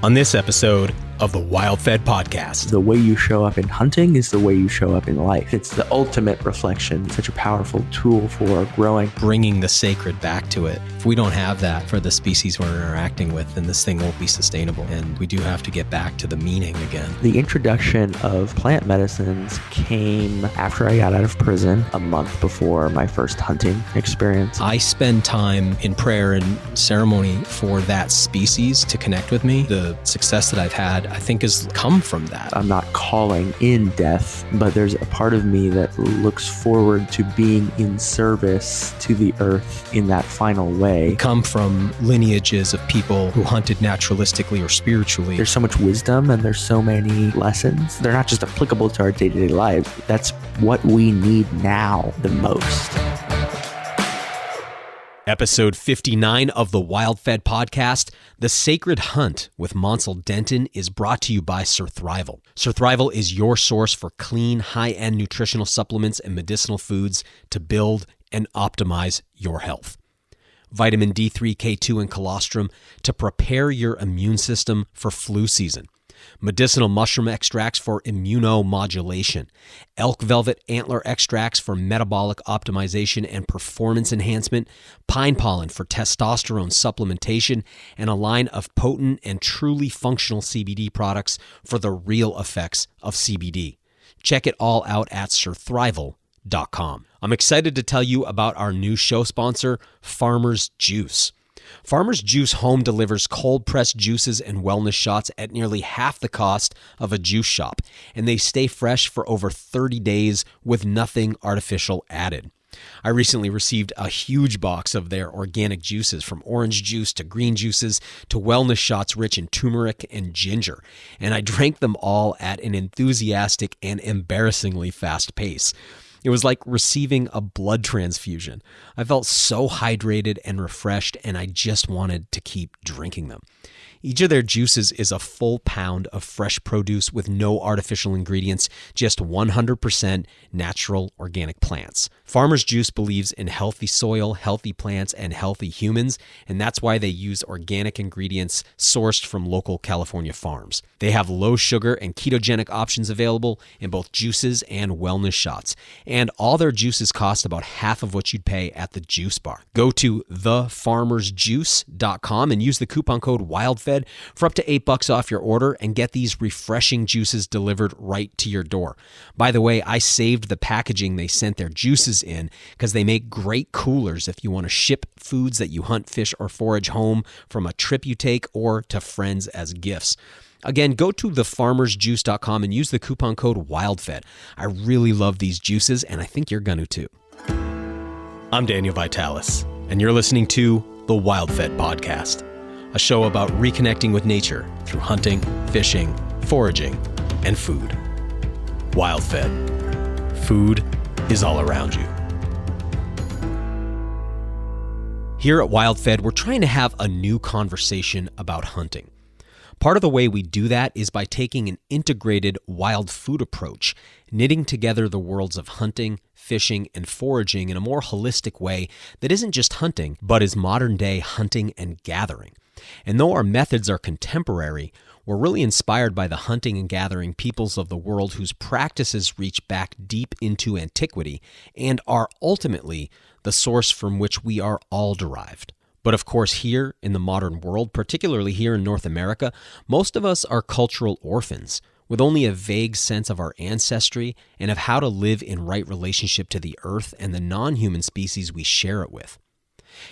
On this episode of the WildFed Podcast. The way you show up in hunting is the way you show up in life. It's the ultimate reflection, such a powerful tool for growing. Bringing the sacred back to it. If we don't have that for the species we're interacting with, then this thing won't be sustainable. And we do have to get back to the meaning again. The introduction of plant medicines came after I got out of prison, a month before my first hunting experience. I spend time in prayer and ceremony for that species to connect with me. The success that I've had, I think, has come from that. I'm not calling in death, but there's a part of me that looks forward to being in service to the earth in that final way. We come from lineages of people who hunted naturalistically or spiritually. There's so much wisdom and there's so many lessons. They're not just applicable to our day-to-day lives. That's what we need now the most. Episode 59 of the WildFed Podcast, The Sacred Hunt with Mansal Denton, is brought to you by Surthrival. Surthrival is your source for clean, high-end nutritional supplements and medicinal foods to build and optimize your health. Vitamin D3, K2, and colostrum to prepare your immune system for flu season. Medicinal mushroom extracts for immunomodulation, elk velvet antler extracts for metabolic optimization and performance enhancement, pine pollen for testosterone supplementation, and a line of potent and truly functional CBD products for the real effects of CBD. Check it all out at surthrival.com. I'm excited to tell you about our new show sponsor, Farmer's Juice. Farmer's Juice Home delivers cold-pressed juices and wellness shots at nearly half the cost of a juice shop, and they stay fresh for over 30 days with nothing artificial added. I recently received a huge box of their organic juices, from orange juice to green juices to wellness shots rich in turmeric and ginger, and I drank them all at an enthusiastic and embarrassingly fast pace. It was like receiving a blood transfusion. I felt so hydrated and refreshed, and I just wanted to keep drinking them. Each of their juices is a full pound of fresh produce with no artificial ingredients, just 100% natural organic plants. Farmer's Juice believes in healthy soil, healthy plants, and healthy humans, and that's why they use organic ingredients sourced from local California farms. They have low sugar and ketogenic options available in both juices and wellness shots, and all their juices cost about half of what you'd pay at the juice bar. Go to thefarmersjuice.com and use the coupon code WildFed for up to $8 off your order and get these refreshing juices delivered right to your door. By the way, I saved the packaging they sent their juices in because they make great coolers if you want to ship foods that you hunt, fish, or forage home from a trip you take or to friends as gifts. Again, go to thefarmersjuice.com and use the coupon code WildFed. I really love these juices, and I think you're going to too. I'm Daniel Vitalis, and you're listening to the WildFed Podcast, a show about reconnecting with nature through hunting, fishing, foraging, and food. WildFed. Food is all around you. Here at WildFed, we're trying to have a new conversation about hunting. Part of the way we do that is by taking an integrated wild food approach, knitting together the worlds of hunting, fishing, and foraging in a more holistic way that isn't just hunting, but is modern-day hunting and gathering. And though our methods are contemporary, we're really inspired by the hunting and gathering peoples of the world whose practices reach back deep into antiquity and are ultimately the source from which we are all derived. But of course, here in the modern world, particularly here in North America, most of us are cultural orphans with only a vague sense of our ancestry and of how to live in right relationship to the earth and the non-human species we share it with.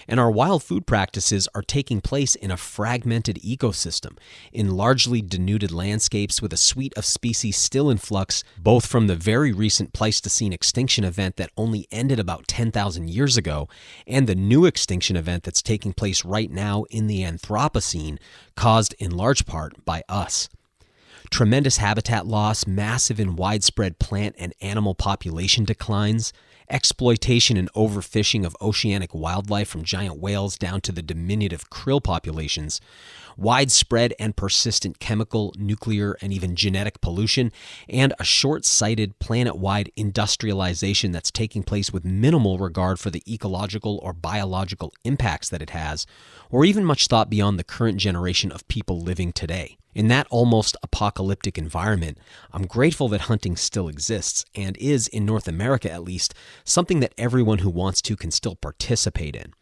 And our wild food practices are taking place in a fragmented ecosystem, in largely denuded landscapes with a suite of species still in flux, both from the very recent Pleistocene extinction event that only ended about 10,000 years ago, and the new extinction event that's taking place right now in the Anthropocene, caused in large part by us. Tremendous habitat loss, massive and widespread plant and animal population declines, exploitation and overfishing of oceanic wildlife from giant whales down to the diminutive krill populations. widespread and persistent chemical, nuclear, and even genetic pollution, and a short-sighted planet-wide industrialization that's taking place with minimal regard for the ecological or biological impacts that it has, or even much thought beyond the current generation of people living today. In that almost apocalyptic environment, I'm grateful that hunting still exists and is, in North America at least, something that everyone who wants to can still participate in.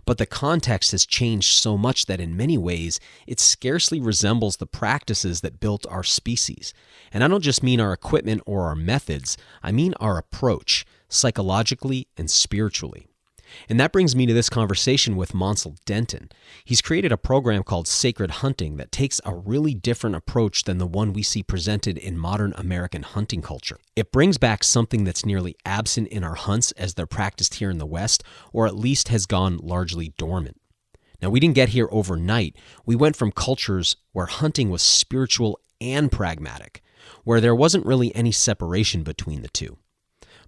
But the context has changed so much that in many ways, it scarcely resembles the practices that built our species. And I don't just mean our equipment or our methods, I mean our approach, psychologically and spiritually. And that brings me to this conversation with Mansal Denton. He's created a program called Sacred Hunting that takes a really different approach than the one we see presented in modern American hunting culture. It brings back something that's nearly absent in our hunts as they're practiced here in the West, or at least has gone largely dormant. Now, we didn't get here overnight. We went from cultures where hunting was spiritual and pragmatic, where there wasn't really any separation between the two.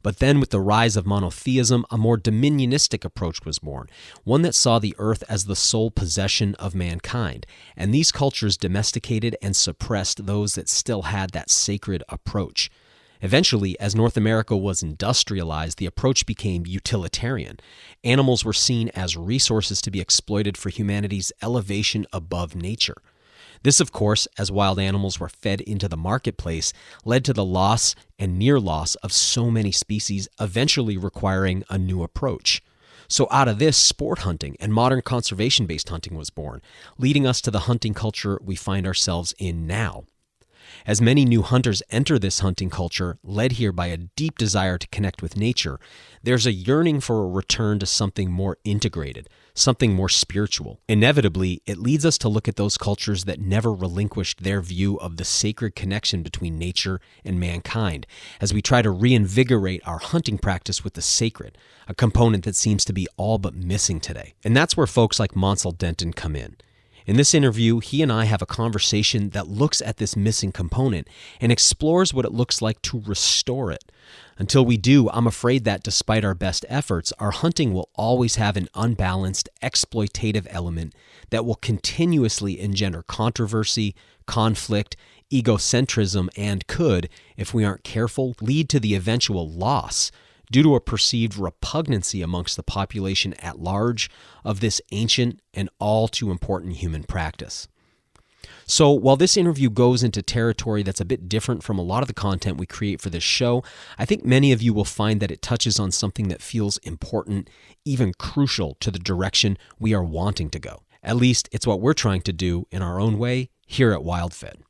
But then with the rise of monotheism, a more dominionistic approach was born, one that saw the earth as the sole possession of mankind, and these cultures domesticated and suppressed those that still had that sacred approach. Eventually, as North America was industrialized, the approach became utilitarian. Animals were seen as resources to be exploited for humanity's elevation above nature. This, of course, as wild animals were fed into the marketplace, led to the loss and near loss of so many species, eventually requiring a new approach. So out of this, sport hunting and modern conservation-based hunting was born, leading us to the hunting culture we find ourselves in now. As many new hunters enter this hunting culture, led here by a deep desire to connect with nature, there's a yearning for a return to something more integrated, something more spiritual. Inevitably, it leads us to look at those cultures that never relinquished their view of the sacred connection between nature and mankind, as we try to reinvigorate our hunting practice with the sacred, a component that seems to be all but missing today. And that's where folks like Mansal Denton come in. In this interview, he and I have a conversation that looks at this missing component and explores what it looks like to restore it. Until we do, I'm afraid that despite our best efforts, our hunting will always have an unbalanced, exploitative element that will continuously engender controversy, conflict, egocentrism, and could, if we aren't careful, lead to the eventual loss due to a perceived repugnancy amongst the population at large of this ancient and all too important human practice. So while this interview goes into territory that's a bit different from a lot of the content we create for this show, I think many of you will find that it touches on something that feels important, even crucial to the direction we are wanting to go. At least it's what we're trying to do in our own way here at WildFed.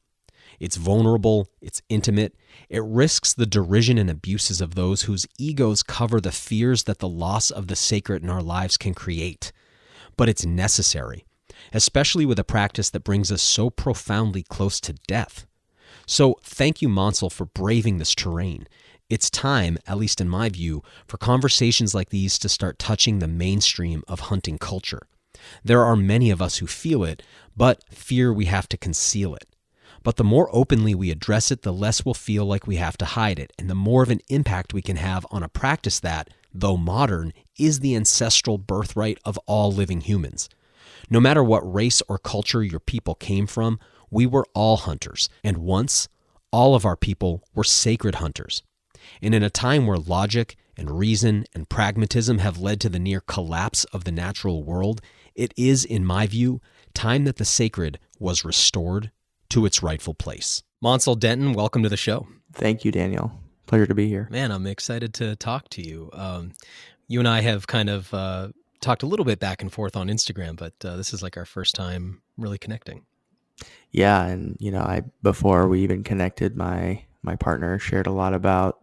It's vulnerable, it's intimate, it risks the derision and abuses of those whose egos cover the fears that the loss of the sacred in our lives can create. But it's necessary, especially with a practice that brings us so profoundly close to death. So thank you, Mansal, for braving this terrain. It's time, at least in my view, for conversations like these to start touching the mainstream of hunting culture. There are many of us who feel it, but fear we have to conceal it. But the more openly we address it, the less we'll feel like we have to hide it, and the more of an impact we can have on a practice that, though modern, is the ancestral birthright of all living humans. No matter what race or culture your people came from, we were all hunters, and once, all of our people were sacred hunters. And in a time where logic and reason and pragmatism have led to the near collapse of the natural world, it is, in my view, time that the sacred was restored to its rightful place. Mansal Denton, welcome to the show. Thank you, Daniel. Pleasure to be here. Man, I'm excited to talk to you. You and I have kind of talked a little bit back and forth on Instagram, but this is like our first time really connecting. Yeah, and before we even connected, my partner shared a lot about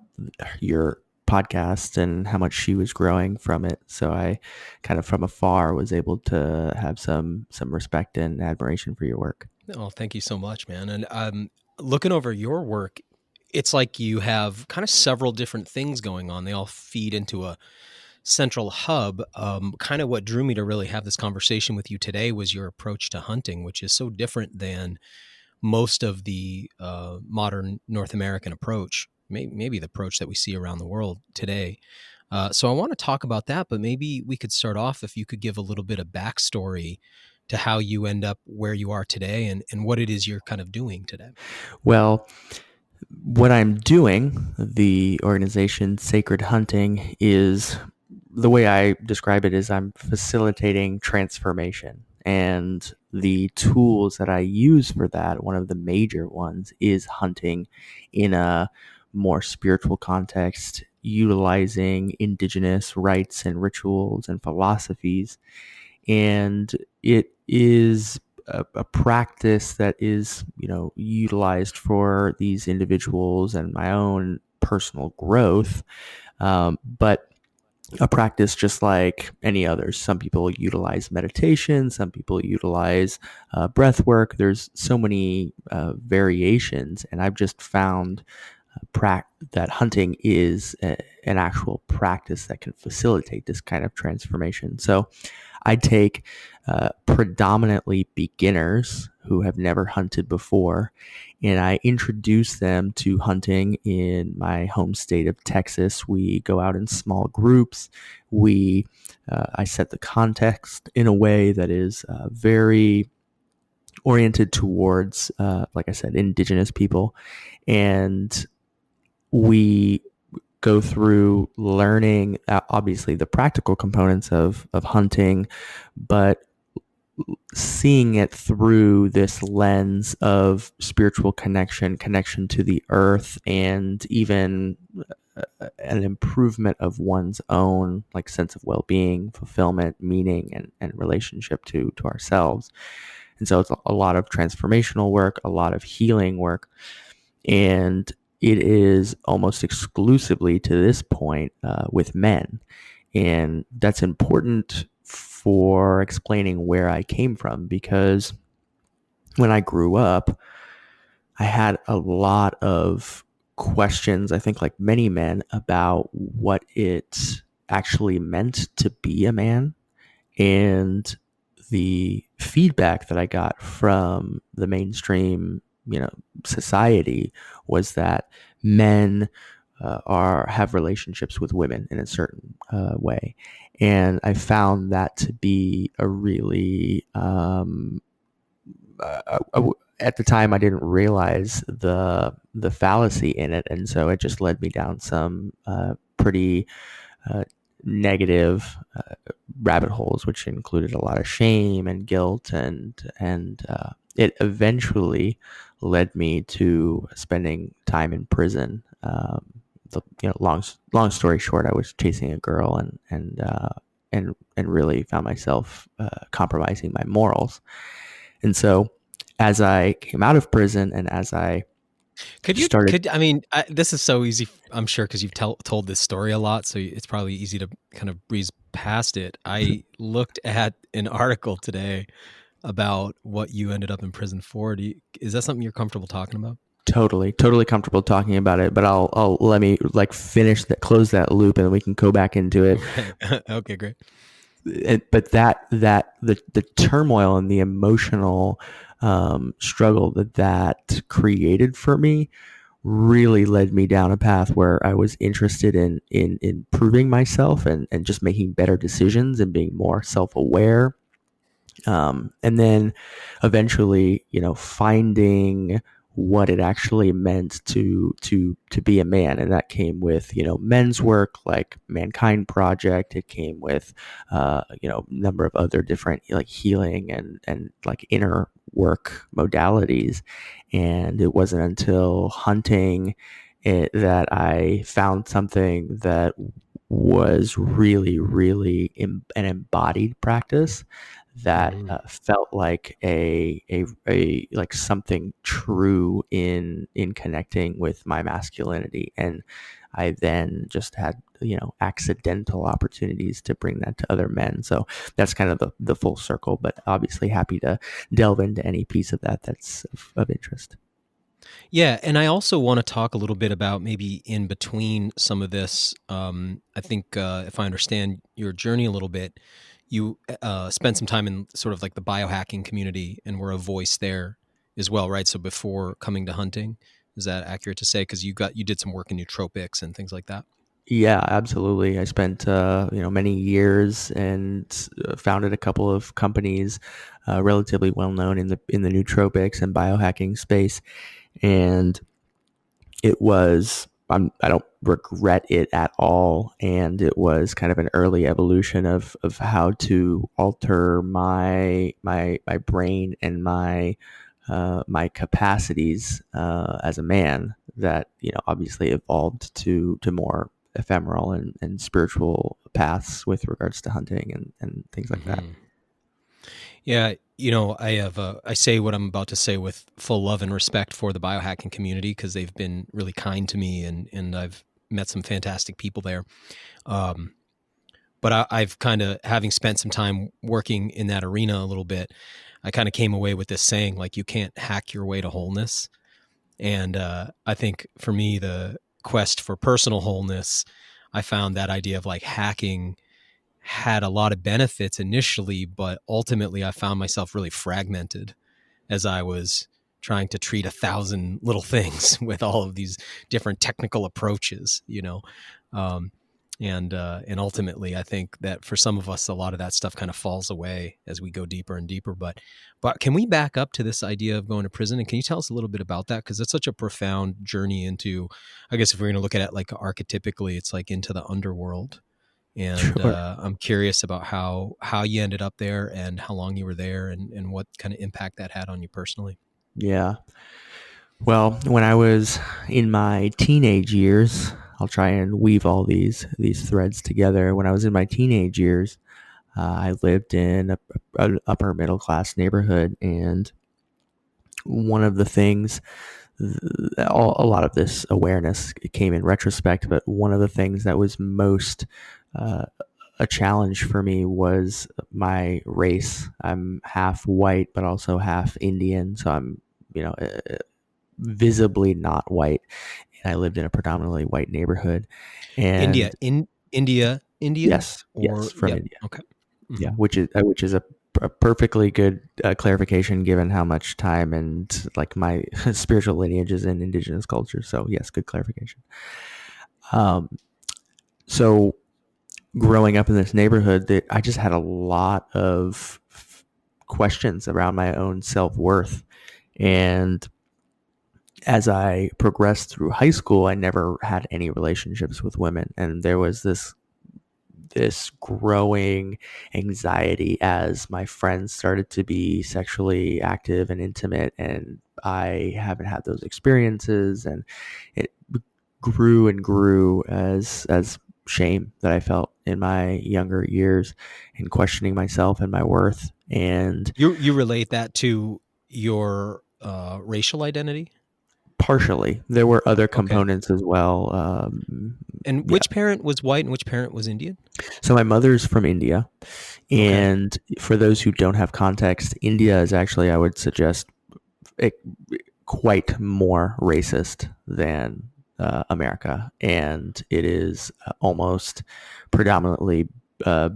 your podcast and how much she was growing from it. So I kind of from afar was able to have some respect and admiration for your work. Oh, thank you so much, man. And looking over your work, it's like you have kind of several different things going on. They all feed into a central hub. Kind of what drew me to really have this conversation with you today was your approach to hunting, which is so different than most of the modern North American approach, maybe the approach that we see around the world today. So I want to talk about that, but maybe we could start off if you could give a little bit of backstory to how you end up where you are today and what it is you're kind of doing today. Well, what I'm doing, the organization Sacred Hunting, is the way I describe it is I'm facilitating transformation. And the tools that I use for that, one of the major ones is hunting in a more spiritual context, utilizing indigenous rites and rituals and philosophies. And it is a practice that is, utilized for these individuals and my own personal growth. But a practice just like any others. Some people utilize meditation, some people utilize breath work. There's so many variations, and I've just found that hunting is an actual practice that can facilitate this kind of transformation. So I take predominantly beginners who have never hunted before, and I introduce them to hunting in my home state of Texas. We go out in small groups. I set the context in a way that is very oriented towards, like I said, indigenous people, and we go through learning, obviously, the practical components of hunting, but seeing it through this lens of spiritual connection to the earth, and even an improvement of one's own like sense of well-being, fulfillment, meaning, and relationship to ourselves. And so it's a lot of transformational work, a lot of healing work, and it is almost exclusively to this point with men. And that's important for explaining where I came from, because when I grew up, I had a lot of questions, I think like many men, about what it actually meant to be a man. And the feedback that I got from the mainstream, society was that men have relationships with women in a certain way, and I found that to be a really at the time I didn't realize the fallacy in it, and so it just led me down some pretty negative rabbit holes, which included a lot of shame and guilt, and it eventually led me to spending time in prison. Long story short, I was chasing a girl and really found myself compromising my morals. And so, as I came out of prison and as I this is so easy, I'm sure, because you've told this story a lot, so it's probably easy to kind of breeze past it. I looked at an article today about what you ended up in prison for. Is that something you're comfortable talking about? Totally comfortable talking about it, but I'll let me close that loop, and then we can go back into it. Okay, great. But the turmoil and the emotional struggle that created for me really led me down a path where I was interested in improving myself and just making better decisions and being more self-aware. And then eventually, finding what it actually meant to be a man. And that came with, men's work like Mankind Project. It came with, a number of other different like healing and like inner work modalities. And it wasn't until hunting that I found something that was really, really an embodied practice that felt like a like something true in connecting with my masculinity. And I then just had, accidental opportunities to bring that to other men. So that's kind of the full circle, but obviously happy to delve into any piece of that that's of interest. Yeah, and I also want to talk a little bit about maybe in between some of this. I think if I understand your journey a little bit, you spent some time in sort of like the biohacking community and were a voice there as well, right? So before coming to hunting, is that accurate to say? Because you did some work in nootropics and things like that. Yeah, absolutely. I spent many years and founded a couple of companies, relatively well known in the nootropics and biohacking space, and it was I don't regret it at all, and it was kind of an early evolution of how to alter my brain and my capacities as a man that obviously evolved to more ephemeral and spiritual paths with regards to hunting and things like that. Mm-hmm. Yeah, I say what I'm about to say with full love and respect for the biohacking community because they've been really kind to me and I've met some fantastic people there. But I've kind of, having spent some time working in that arena a little bit, I kind of came away with this saying, like, you can't hack your way to wholeness. And I think for me, the quest for personal wholeness, I found that idea of like hacking had a lot of benefits initially, but ultimately I found myself really fragmented as I was trying to treat 1,000 little things with all of these different technical approaches, um, and ultimately I think that for some of us, a lot of that stuff kind of falls away as we go deeper and deeper. But can we back up to this idea of going to prison? And can you tell us a little bit about that? Because it's such a profound journey into, I guess if we're going to look at it like archetypically, it's like into the underworld. And Sure. I'm curious about how you ended up there and how long you were there and what kind of impact that had on you personally. Yeah. Well, when I was in my teenage years, I'll try and weave all these threads together. When I was in my teenage years, I lived in a upper middle class neighborhood, and one of the things, a lot of this awareness came in retrospect, but one of the things that was most uh, a challenge for me was my race. I'm half white, but also half Indian, so I'm visibly not white, and I lived in a predominantly white neighborhood. India, And Indian, yes, or from yep, India. okay, Yeah, hmm which is a perfectly good clarification given how much time and like my spiritual lineage is in indigenous culture. So yes, good clarification. Um, so growing up in this neighborhood, that I just had a lot of questions around my own self worth, and as I progressed through high school, I never had any relationships with women, and there was this growing anxiety as my friends started to be sexually active and intimate, and I haven't had those experiences, and it grew and grew as shame that I felt in my younger years and questioning myself and my worth. And you relate that to your racial identity? partially there were other Okay, components as well. and Yeah. which parent was white and which parent was Indian? So my mother's from India. Okay, And for those who don't have context, India is actually, I would suggest, it, quite more racist than America. And it is almost predominantly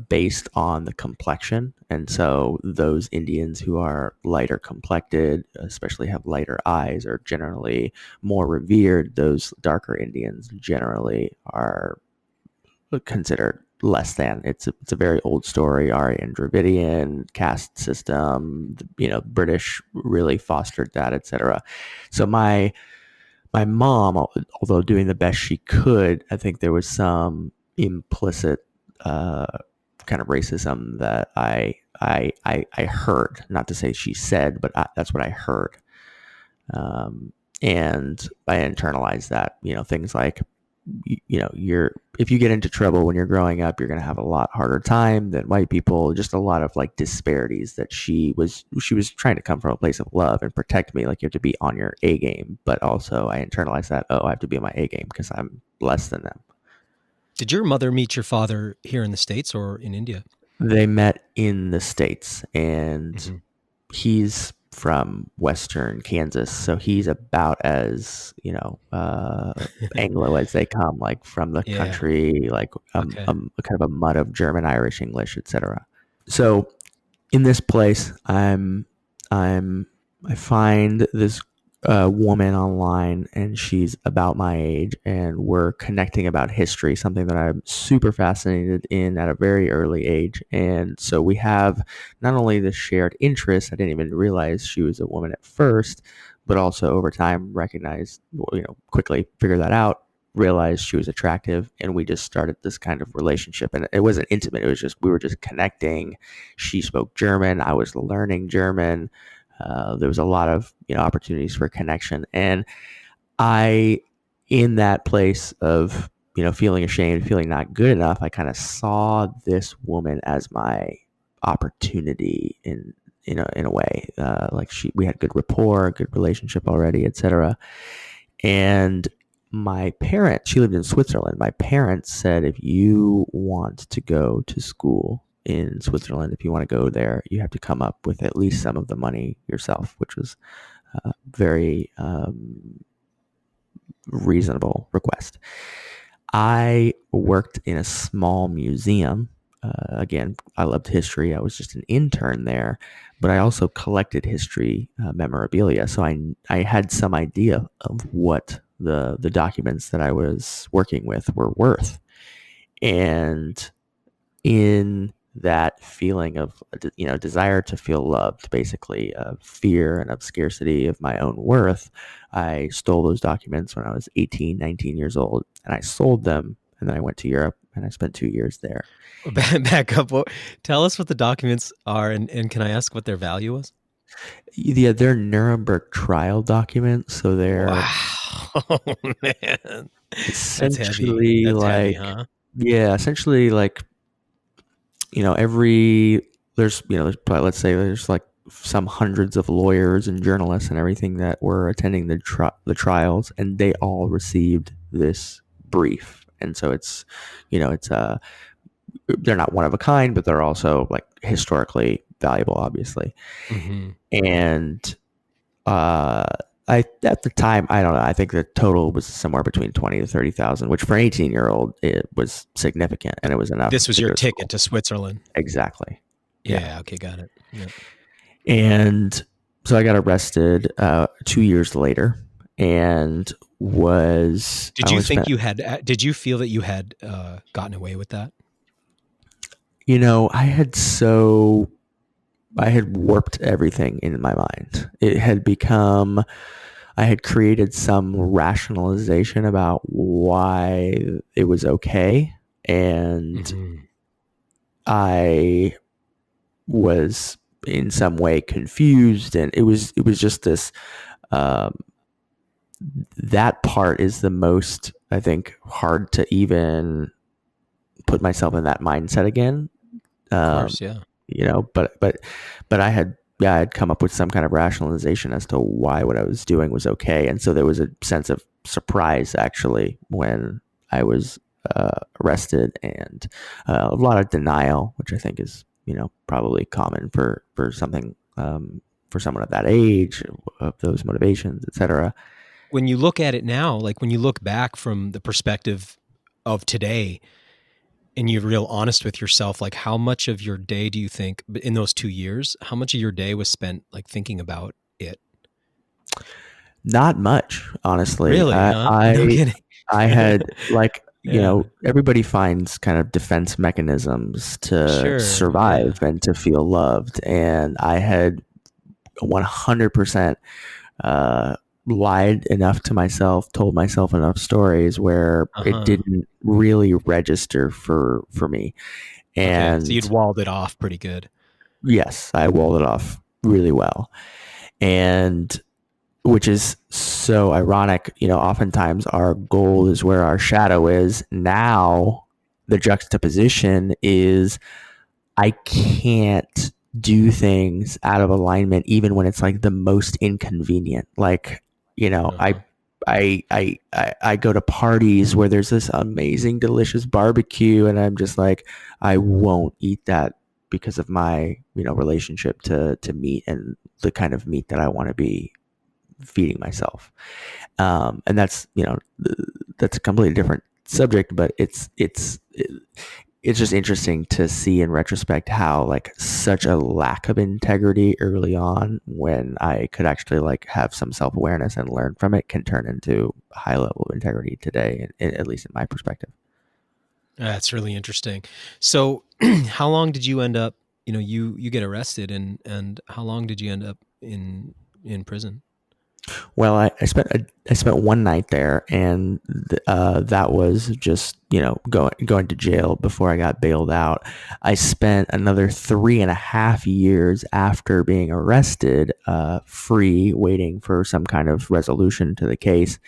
based on the complexion. And so those Indians who are lighter complected, especially have lighter eyes, are generally more revered. Those darker Indians generally are considered less than. It's a very old story, Aryan Dravidian caste system. British really fostered that, etc. So my mom, although doing the best she could, I think there was some implicit uh, kind of racism that I heard. Not to say she said, but that's what I heard. And I internalized that. Things like you're if you get into trouble when you're growing up, you're going to have a lot harder time than white people. Just a lot of like disparities that she was trying to come from a place of love and protect me. Like, you have to be on your A game, but also I internalized that, I have to be on my A game because I'm less than them. did your mother meet your father here in the States or in India? They met in the States, and Mm-hmm. he's from Western Kansas, so he's about as Anglo as they come, like from the Yeah. country, like Okay. a kind of a mud of German, Irish, English, etc. So in this place, I find this a woman online, and she's about my age, and we're connecting about history, something that I'm super fascinated in at a very early age. And so we have not only the shared interest, I didn't even realize she was a woman at first, but also over time recognized, quickly figure that out, realized she was attractive, and we just started this kind of relationship. And it wasn't intimate, it was just, we were just connecting. She spoke German, I was learning German. There was a lot of opportunities for connection, and I, in that place of feeling ashamed, feeling not good enough, I kind of saw this woman as my opportunity in a way. Like we had good rapport, good relationship already, etc. And my parents, she lived in Switzerland. My parents said, if you want to go to school in Switzerland, if you want to go there, you have to come up with at least some of the money yourself, which was a very reasonable request. I worked in a small museum. Again, I loved history. I was just an intern there, but I also collected history memorabilia. So I had some idea of what the documents that I was working with were worth. And in that feeling of desire to feel loved, basically of fear and of scarcity of my own worth, I stole those documents when I was 18, 19 years old, and I sold them. And then I went to Europe and I spent 2 years there. Back up. Tell us what the documents are, and can I ask what their value was? Yeah, they're Nuremberg trial documents. So they're man, essentially that's like, heavy, huh? yeah, essentially like, there's probably, let's say there's like some hundreds of lawyers and journalists and everything that were attending the trials, and they all received this brief. And so it's, they're not one of a kind, but they're also like historically valuable, obviously. Mm-hmm. And at the time, I don't know, I think the total was somewhere between 20 to 30,000, which for an 18-year-old, it was significant, and it was enough. This was your ticket to Switzerland. Exactly. Yeah. Okay. Got it. Yep. And so I got arrested 2 years later, and was. Did you think you had? Did you feel that you had gotten away with that? I had warped everything in my mind. It had become, I had created some rationalization about why it was okay. And Mm-hmm. I was in some way confused. And it was just this, that part is the most, I think, hard to even put myself in that mindset again. Of course, yeah. But I had come up with some kind of rationalization as to why what I was doing was okay. And so there was a sense of surprise actually when I was arrested, and a lot of denial, which I think is, probably common for something, for someone at that age, of those motivations, etc. When you look at it now, like when you look back from the perspective of today, and you're real honest with yourself, like how much of your day do you think in those 2 years, how much of your day was spent like thinking about it? Not much, honestly. Really? Huh? No kidding. I had like, Yeah. everybody finds kind of defense mechanisms to survive and to feel loved. And I had 100% lied enough to myself, told myself enough stories where it didn't really register for me. And so you'd walled it off pretty good. Yes, I walled it off really well. And which is so ironic, oftentimes our goal is where our shadow is. Now the juxtaposition is I can't do things out of alignment, even when it's like the most inconvenient. Like, I go to parties where there's this amazing, delicious barbecue, and I'm just like, I won't eat that because of my, relationship to meat and the kind of meat that I want to be feeding myself. And that's, that's a completely different subject, but it's it's just interesting to see in retrospect how like such a lack of integrity early on, when I could actually like have some self-awareness and learn from it, can turn into a high level of integrity today, at least in my perspective. That's really interesting. So how long did you end up, you get arrested, and how long did you end up in prison? Well, I spent one night there, and that was just going to jail before I got bailed out. I spent another 3.5 years after being arrested, free, waiting for some kind of resolution to the case.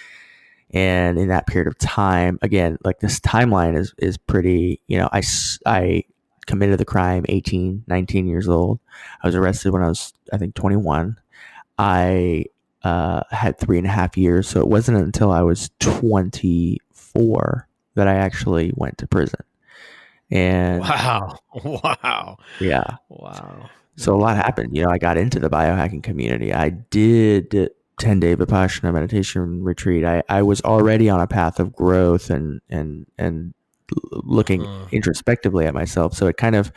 And in that period of time, again, like this timeline is pretty. I committed the crime 18, 19 years old. I was arrested when I was, I think, 21. I had 3.5 years. So it wasn't until I was 24 that I actually went to prison. And wow. Yeah. Wow. So a lot happened. I got into the biohacking community. I did 10-day Vipassana meditation retreat. I was already on a path of growth and looking introspectively at myself. So it kind of,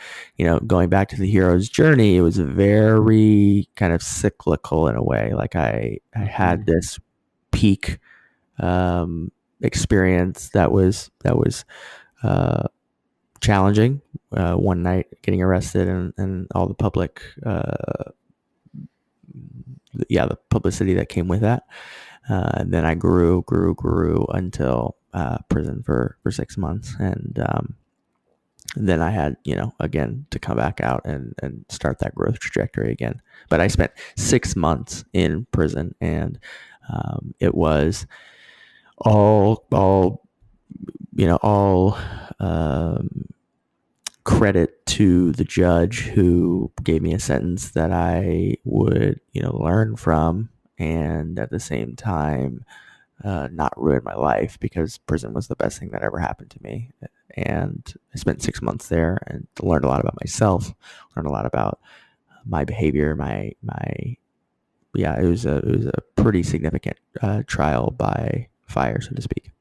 going back to the hero's journey, it was very kind of cyclical in a way. Like I had this peak experience that was challenging. One night getting arrested and all the public, the publicity that came with that. And then I grew until prison for 6 months. And then I had, again, to come back out and start that growth trajectory again. But I spent 6 months in prison, and it was all credit to the judge who gave me a sentence that I would, learn from, and at the same time, not ruin my life, because prison was the best thing that ever happened to me. And I spent 6 months there and learned a lot about myself, learned a lot about my behavior, it was a pretty significant trial by fire, so to speak.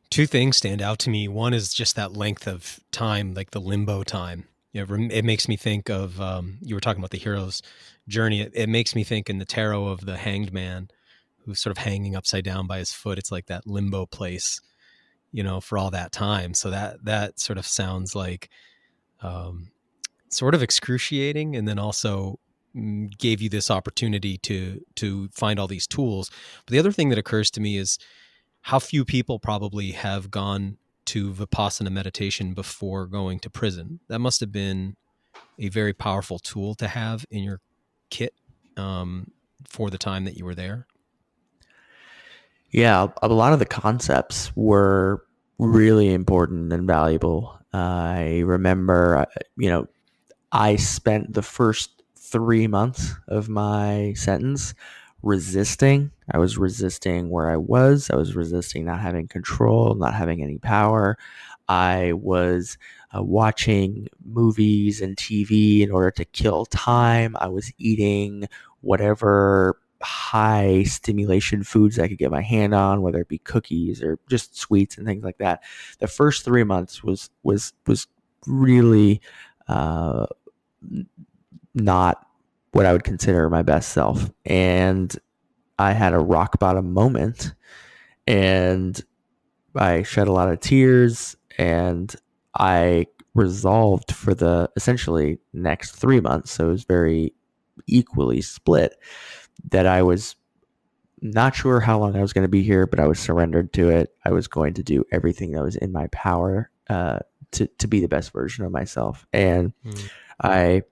Two things stand out to me. One is just that length of time, like the limbo time. It makes me think of, you were talking about the hero's journey. It makes me think in the tarot of the hanged man who's sort of hanging upside down by his foot. It's like that limbo place, for all that time. So that sort of sounds like sort of excruciating, and then also gave you this opportunity to find all these tools. But the other thing that occurs to me is how few people probably have gone to Vipassana meditation before going to prison. That must have been a very powerful tool to have in your kit for the time that you were there. Yeah, a lot of the concepts were really important and valuable. I remember, I spent the first 3 months of my sentence resisting. I was resisting where I was. I was resisting not having control, not having any power. I was watching movies and TV in order to kill time. I was eating whatever high stimulation foods I could get my hand on, whether it be cookies or just sweets and things like that. The first 3 months was really not what I would consider my best self. And I had a rock bottom moment, and I shed a lot of tears, and I resolved for the essentially next 3 months, so it was very equally split, that I was not sure how long I was going to be here, but I was surrendered to it. I was going to do everything that was in my power to be the best version of myself. And I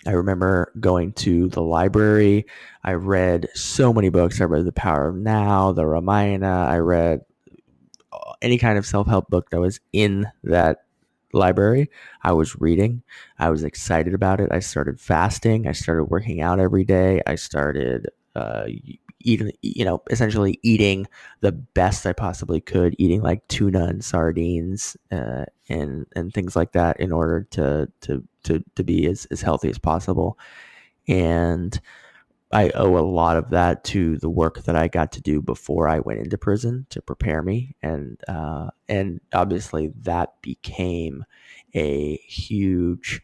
remember going to the library. I read so many books. I read The Power of Now, the Ramayana. I read any kind of self-help book that was in that library. I was reading. I was excited about it. I started fasting. I started working out every day. I started eating, essentially eating the best I possibly could, eating like tuna and sardines and things like that in order to be as healthy as possible. And I owe a lot of that to the work that I got to do before I went into prison to prepare me, and obviously that became a huge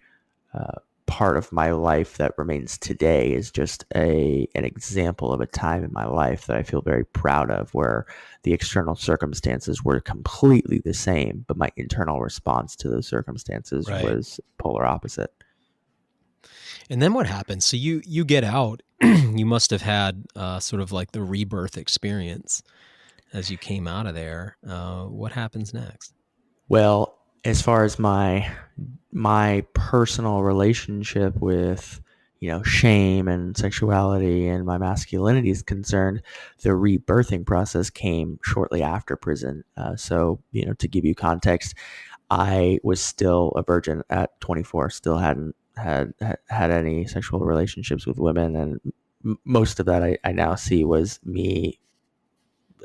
part of my life that remains today. Is just an example of a time in my life that I feel very proud of, where the external circumstances were completely the same, but my internal response to those circumstances was polar opposite. And then what happens? So you get out. You must have had sort of like the rebirth experience as you came out of there. What happens next? Well, as far as my personal relationship with, shame and sexuality and my masculinity is concerned, the rebirthing process came shortly after prison. So, to give you context, I was still a virgin at 24, still hadn't had any sexual relationships with women. And most of that I now see was me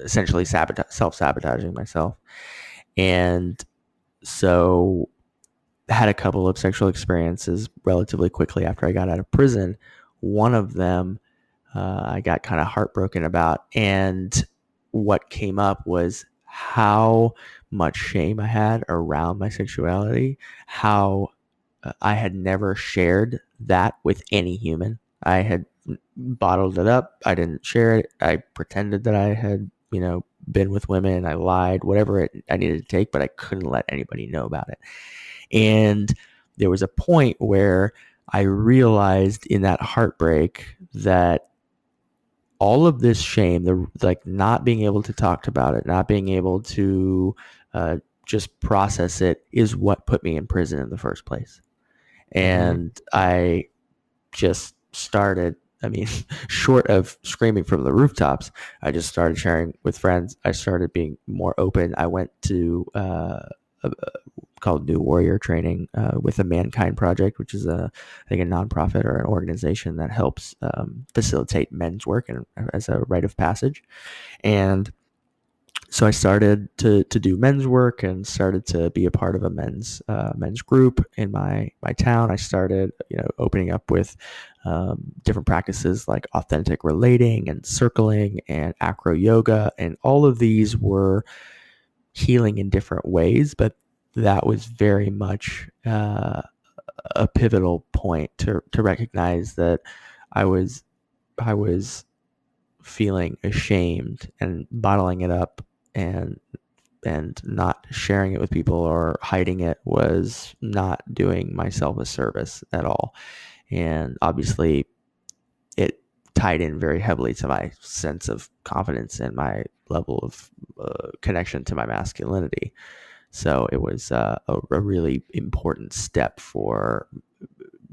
essentially self-sabotaging myself. And so had a couple of sexual experiences relatively quickly after I got out of prison. One of them I got kind of heartbroken about. And what came up was how much shame I had around my sexuality, how I had never shared that with any human. I had bottled it up. I didn't share it. I pretended that I had, been with women. I lied, whatever I needed to take, but I couldn't let anybody know about it. And there was a point where I realized in that heartbreak that all of this shame, like not being able to talk about it, not being able to just process it, is what put me in prison in the first place. And I just started, short of screaming from the rooftops, I just started sharing with friends. I started being more open. I went to called New Warrior Training with the Mankind Project, which is I think a nonprofit or an organization that helps facilitate men's work and as a rite of passage. And so I started to do men's work and started to be a part of a men's group in my town. I started, opening up with different practices like authentic relating and circling and acro yoga, and all of these were healing in different ways, but that was very much a pivotal point to recognize that I was feeling ashamed and bottling it up and not sharing it with people or hiding it was not doing myself a service at all. And obviously it tied in very heavily to my sense of confidence and my level of connection to my masculinity. So it was a really important step for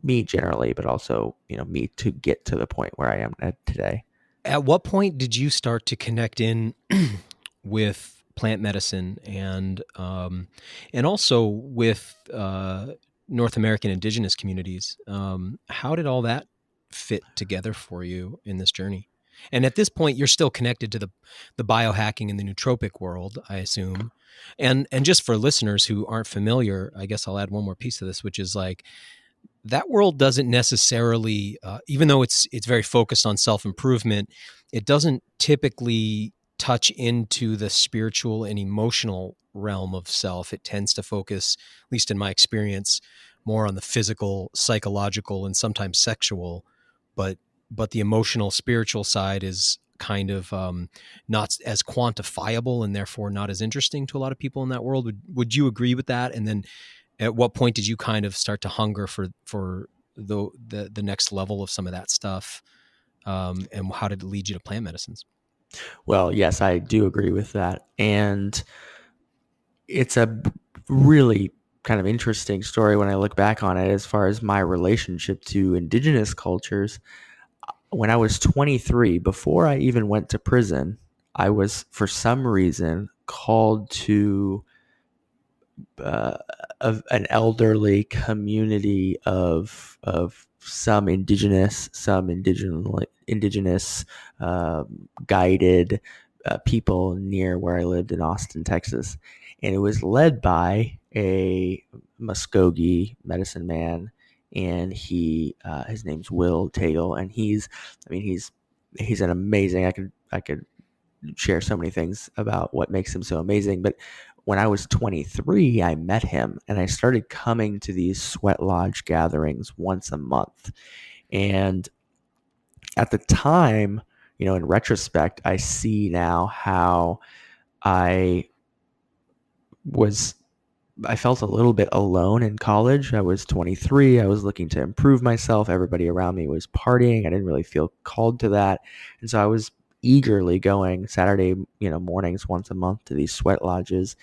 me generally, but also, me to get to the point where I am at today. At what point did you start to connect in with plant medicine and also with North American indigenous communities? How did all that fit together for you in this journey? And at this point, you're still connected to the biohacking and the nootropic world, I assume. And just for listeners who aren't familiar, I guess I'll add one more piece to this, which is like that world doesn't necessarily, even though it's very focused on self-improvement, it doesn't typically touch into the spiritual and emotional realm of self. It tends to focus, at least in my experience, more on the physical, psychological, and sometimes sexual, but the emotional, spiritual side is kind of not as quantifiable and therefore not as interesting to a lot of people in that world. Would you agree with that? And then at what point did you kind of start to hunger for the next level of some of that stuff? And how did it lead you to plant medicines? Well, yes, I do agree with that. And it's a really kind of interesting story when I look back on it as far as my relationship to indigenous cultures. When I was 23, before I even went to prison, I was, for some reason, called to an elderly community of some indigenous guided people near where I lived in Austin, Texas. And it was led by a Muskogee medicine man and his name's Will Tagle, and he's an amazing. I could share so many things about what makes him so amazing. But when I was 23, I met him, and I started coming to these sweat lodge gatherings once a month. And at the time, in retrospect, I see now how I was I felt a little bit alone in college. I was 23. I was looking to improve myself. Everybody around me was partying. I didn't really feel called to that. And so I was eagerly going Saturday, mornings once a month to these sweat lodges.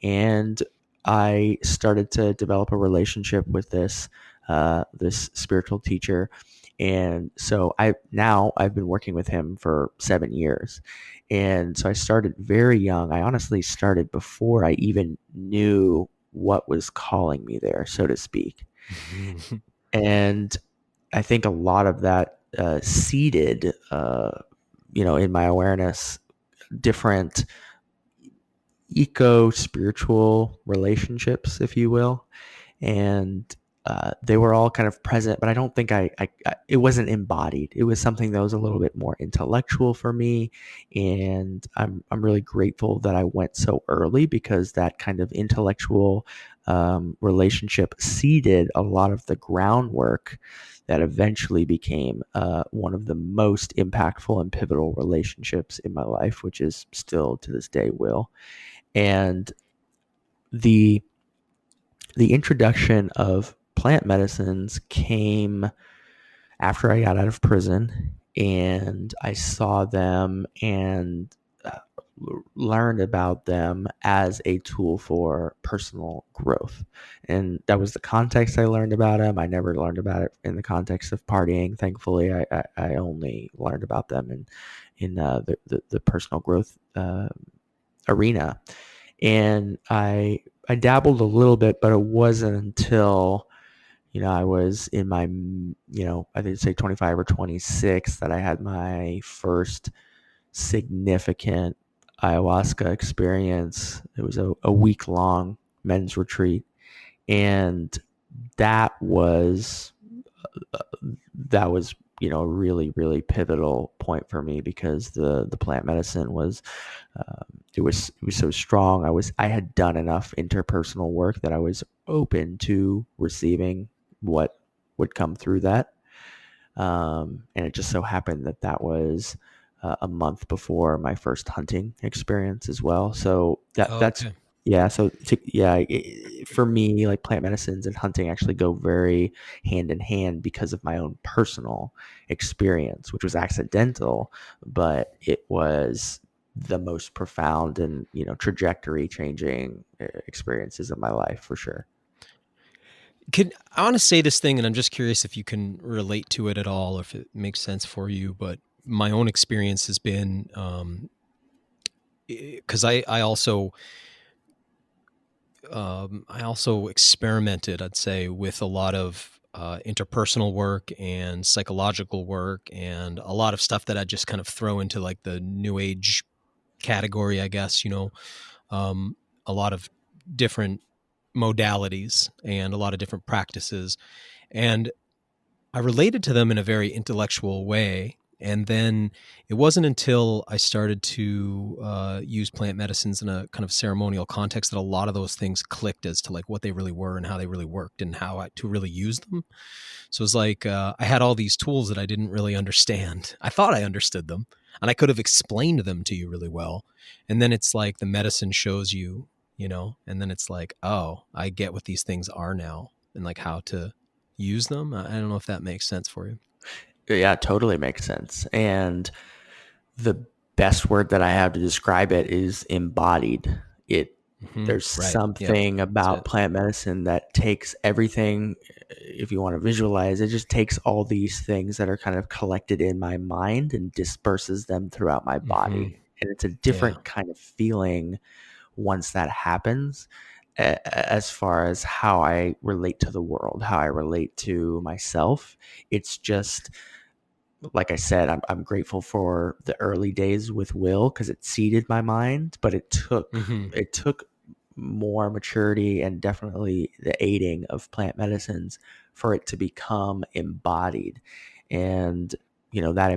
And I started to develop a relationship with this spiritual teacher. And so I've been working with him for 7 years. And so I started very young. I honestly started before I even knew what was calling me there, so to speak. And I think a lot of that seeded, in my awareness, different eco-spiritual relationships, if you will. And they were all kind of present, but I don't think it wasn't embodied. It was something that was a little bit more intellectual for me, and I'm really grateful that I went so early, because that kind of intellectual relationship seeded a lot of the groundwork that eventually became one of the most impactful and pivotal relationships in my life, which is still to this day Will. And the introduction of plant medicines came after I got out of prison, and I saw them and learned about them as a tool for personal growth. And that was the context I learned about them. I never learned about it in the context of partying. Thankfully, I only learned about them in the personal growth arena. And I dabbled a little bit, but it wasn't until, I was in my, I think say 25 or 26 that I had my first significant ayahuasca experience. It was a week-long men's retreat. And that was, a really, really pivotal point for me, because the plant medicine was, it was so strong. I had done enough interpersonal work that I was open to receiving what would come through that. And it just so happened that was a month before my first hunting experience as well. So that's Okay. yeah. So for me, like, plant medicines and hunting actually go very hand in hand, because of my own personal experience, which was accidental, but it was the most profound and trajectory changing experiences of my life, for sure. I want to say this thing, and I'm just curious if you can relate to it at all, or if it makes sense for you. But my own experience has been, because I also experimented, I'd say, with a lot of interpersonal work and psychological work, and a lot of stuff that I just kind of throw into like the new age category, I guess. A lot of different modalities and a lot of different practices, and I related to them in a very intellectual way. And then it wasn't until I started to use plant medicines in a kind of ceremonial context that a lot of those things clicked as to like what they really were and how they really worked and how to really use them. So it was like I had all these tools that I didn't really understand. I thought I understood them, and I could have explained them to you really well. And then it's like the medicine shows you, and then it's like, oh, I get what these things are now and like how to use them. I don't know if that makes sense for you. Yeah, it totally makes sense. And the best word that I have to describe it is embodied. There's Right. Yep. something That's about it. plant medicine that takes everything, if you want to visualize, it just takes all these things that are kind of collected in my mind and disperses them throughout my body. And it's a Yeah. different kind of feeling once that happens, as far as how I relate to the world, how I relate to myself. It's just, like I said, I'm grateful for the early days with Will, because it seeded my mind, but it took more maturity and definitely the aiding of plant medicines for it to become embodied. And, that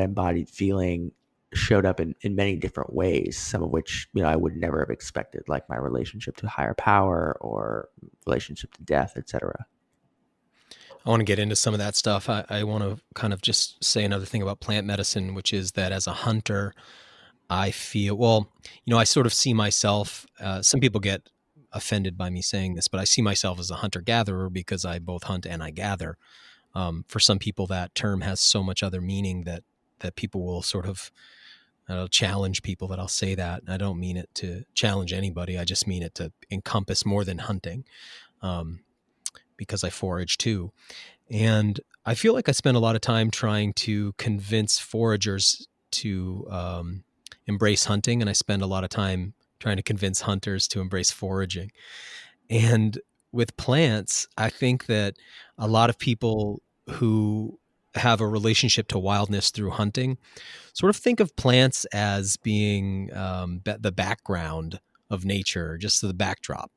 embodied feeling showed up in many different ways, some of which, I would never have expected, like my relationship to higher power or relationship to death, etc. I want to get into some of that stuff. I want to kind of just say another thing about plant medicine, which is that as a hunter, I feel, I sort of see myself, some people get offended by me saying this, but I see myself as a hunter-gatherer because I both hunt and I gather. For some people, that term has so much other meaning that people will sort of challenge people that I'll say that. And I don't mean it to challenge anybody. I just mean it to encompass more than hunting, because I forage too. And I feel like I spend a lot of time trying to convince foragers to embrace hunting, and I spend a lot of time trying to convince hunters to embrace foraging. And with plants, I think that a lot of people who have a relationship to wildness through hunting sort of think of plants as being the background of nature, just the backdrop,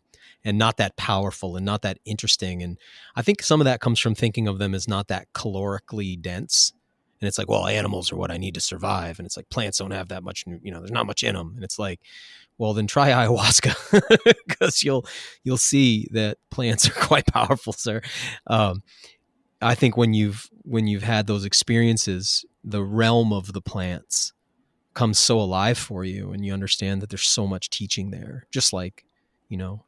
and not that powerful and not that interesting. And I think some of that comes from thinking of them as not that calorically dense. And it's like, well, animals are what I need to survive. And it's like, plants don't have that much, there's not much in them. And it's like, well, then try ayahuasca, because you'll see that plants are quite powerful, sir. I think when you've had those experiences, the realm of the plants comes so alive for you, and you understand that there's so much teaching there, just like,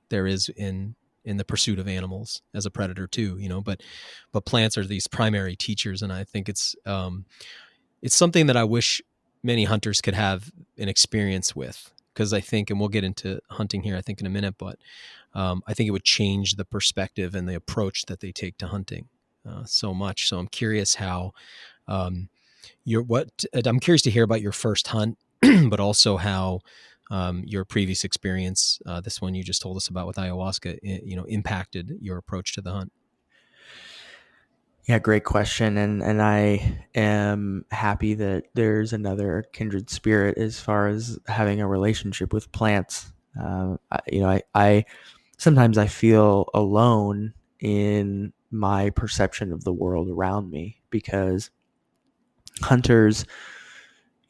there is in the pursuit of animals as a predator too, but plants are these primary teachers. And I think it's something that I wish many hunters could have an experience with, because I think, and we'll get into hunting here, I think, in a minute, but I think it would change the perspective and the approach that they take to hunting so much. So I'm curious how I'm curious to hear about your first hunt, but also how your previous experience, this one you just told us about with ayahuasca, impacted your approach to the hunt. Yeah, great question. And I am happy that there's another kindred spirit as far as having a relationship with plants. I sometimes I feel alone in my perception of the world around me, because hunters,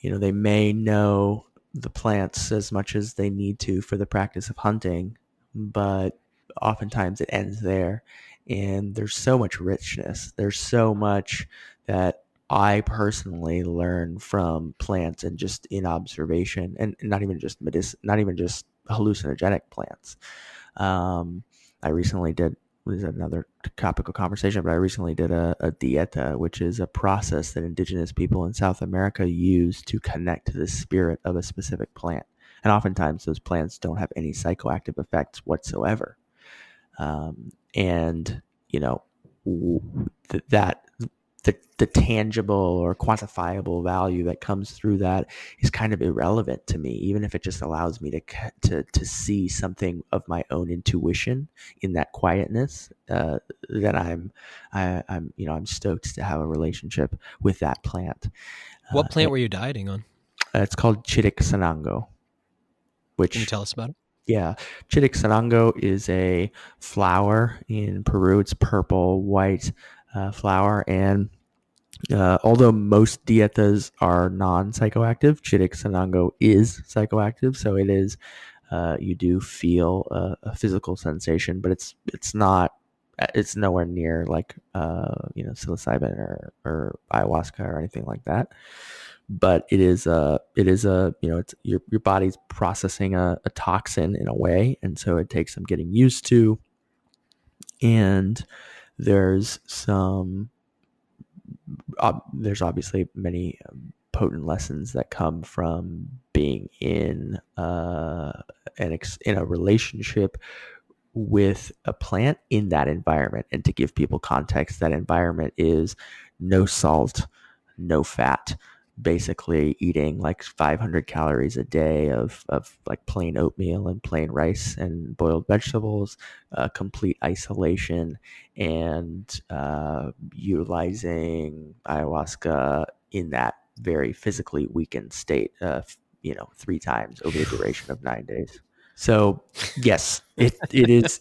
they may know the plants as much as they need to for the practice of hunting, but oftentimes it ends there. And there's so much richness. There's so much that I personally learn from plants and just in observation, and not even just medicine, not even just hallucinogenic plants. I recently did, this is another topical conversation, but I recently did a dieta, which is a process that indigenous people in South America use to connect to the spirit of a specific plant. And oftentimes those plants don't have any psychoactive effects whatsoever. And, the tangible or quantifiable value that comes through that is kind of irrelevant to me, even if it just allows me to see something of my own intuition in that quietness. Then I'm stoked to have a relationship with that plant. What plant were you dieting on? It's called Chiricsanango. Can you tell us about it? Yeah, Chiricsanango is a flower in Peru. It's purple, white flower, and although most dietas are non-psychoactive, Chiricsanango is psychoactive. So it is, you do feel a physical sensation, but it's nowhere near like psilocybin or ayahuasca or anything like that. But it's your body's processing a toxin in a way, and so it takes some getting used to. And there's obviously many potent lessons that come from being in a relationship with a plant in that environment. And to give people context, that environment is no salt, no fat, basically eating like 500 calories a day of like plain oatmeal and plain rice and boiled vegetables, complete isolation, and utilizing ayahuasca in that very physically weakened state, 3 times over the duration of 9 days. So yes, it is.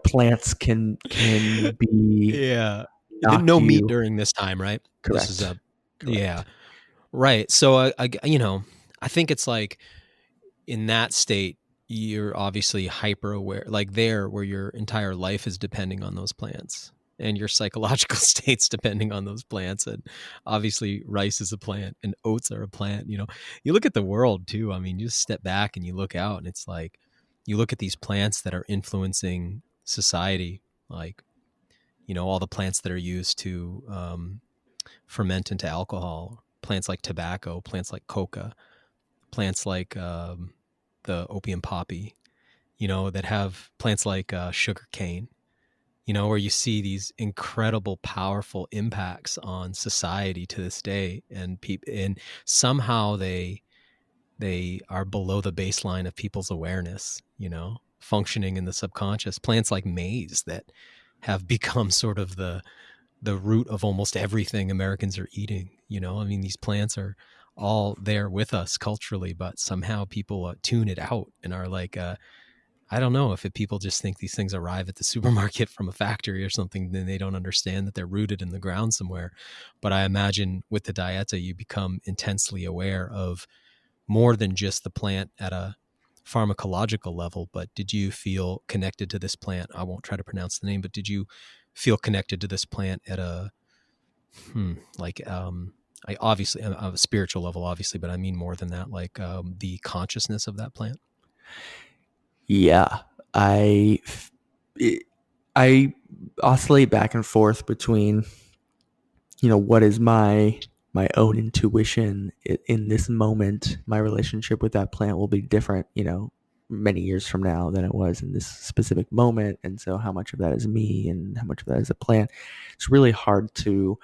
Plants can be Yeah. knock No meat you. during this time, right? This is Correct. yeah, Correct. right. So I think it's like in that state, you're obviously hyper aware, like there where your entire life is depending on those plants and your psychological state's depending on those plants. And obviously rice is a plant and oats are a plant. You look at the world too. I mean, you just step back and you look out and it's like, you look at these plants that are influencing society, like, all the plants that are used to ferment into alcohol, plants like tobacco, plants like coca, plants like the opium poppy, that have plants like sugar cane, where you see these incredible, powerful impacts on society to this day, and somehow they are below the baseline of people's awareness, functioning in the subconscious. Plants like maize that have become sort of the root of almost everything Americans are eating. I mean, these plants are all there with us culturally, but somehow people tune it out and are like, I don't know if people just think these things arrive at the supermarket from a factory or something, then they don't understand that they're rooted in the ground somewhere. But I imagine with the dieta, you become intensely aware of more than just the plant at a pharmacological level. But did you feel connected to this plant? I won't try to pronounce the name, but did you feel connected to this plant at a I obviously on a spiritual level, obviously, but I mean more than that, like the consciousness of that plant? Yeah, I I oscillate back and forth between, what is my own intuition in this moment. My relationship with that plant will be different, many years from now than it was in this specific moment. And so how much of that is me and how much of that is a plant? It's really hard to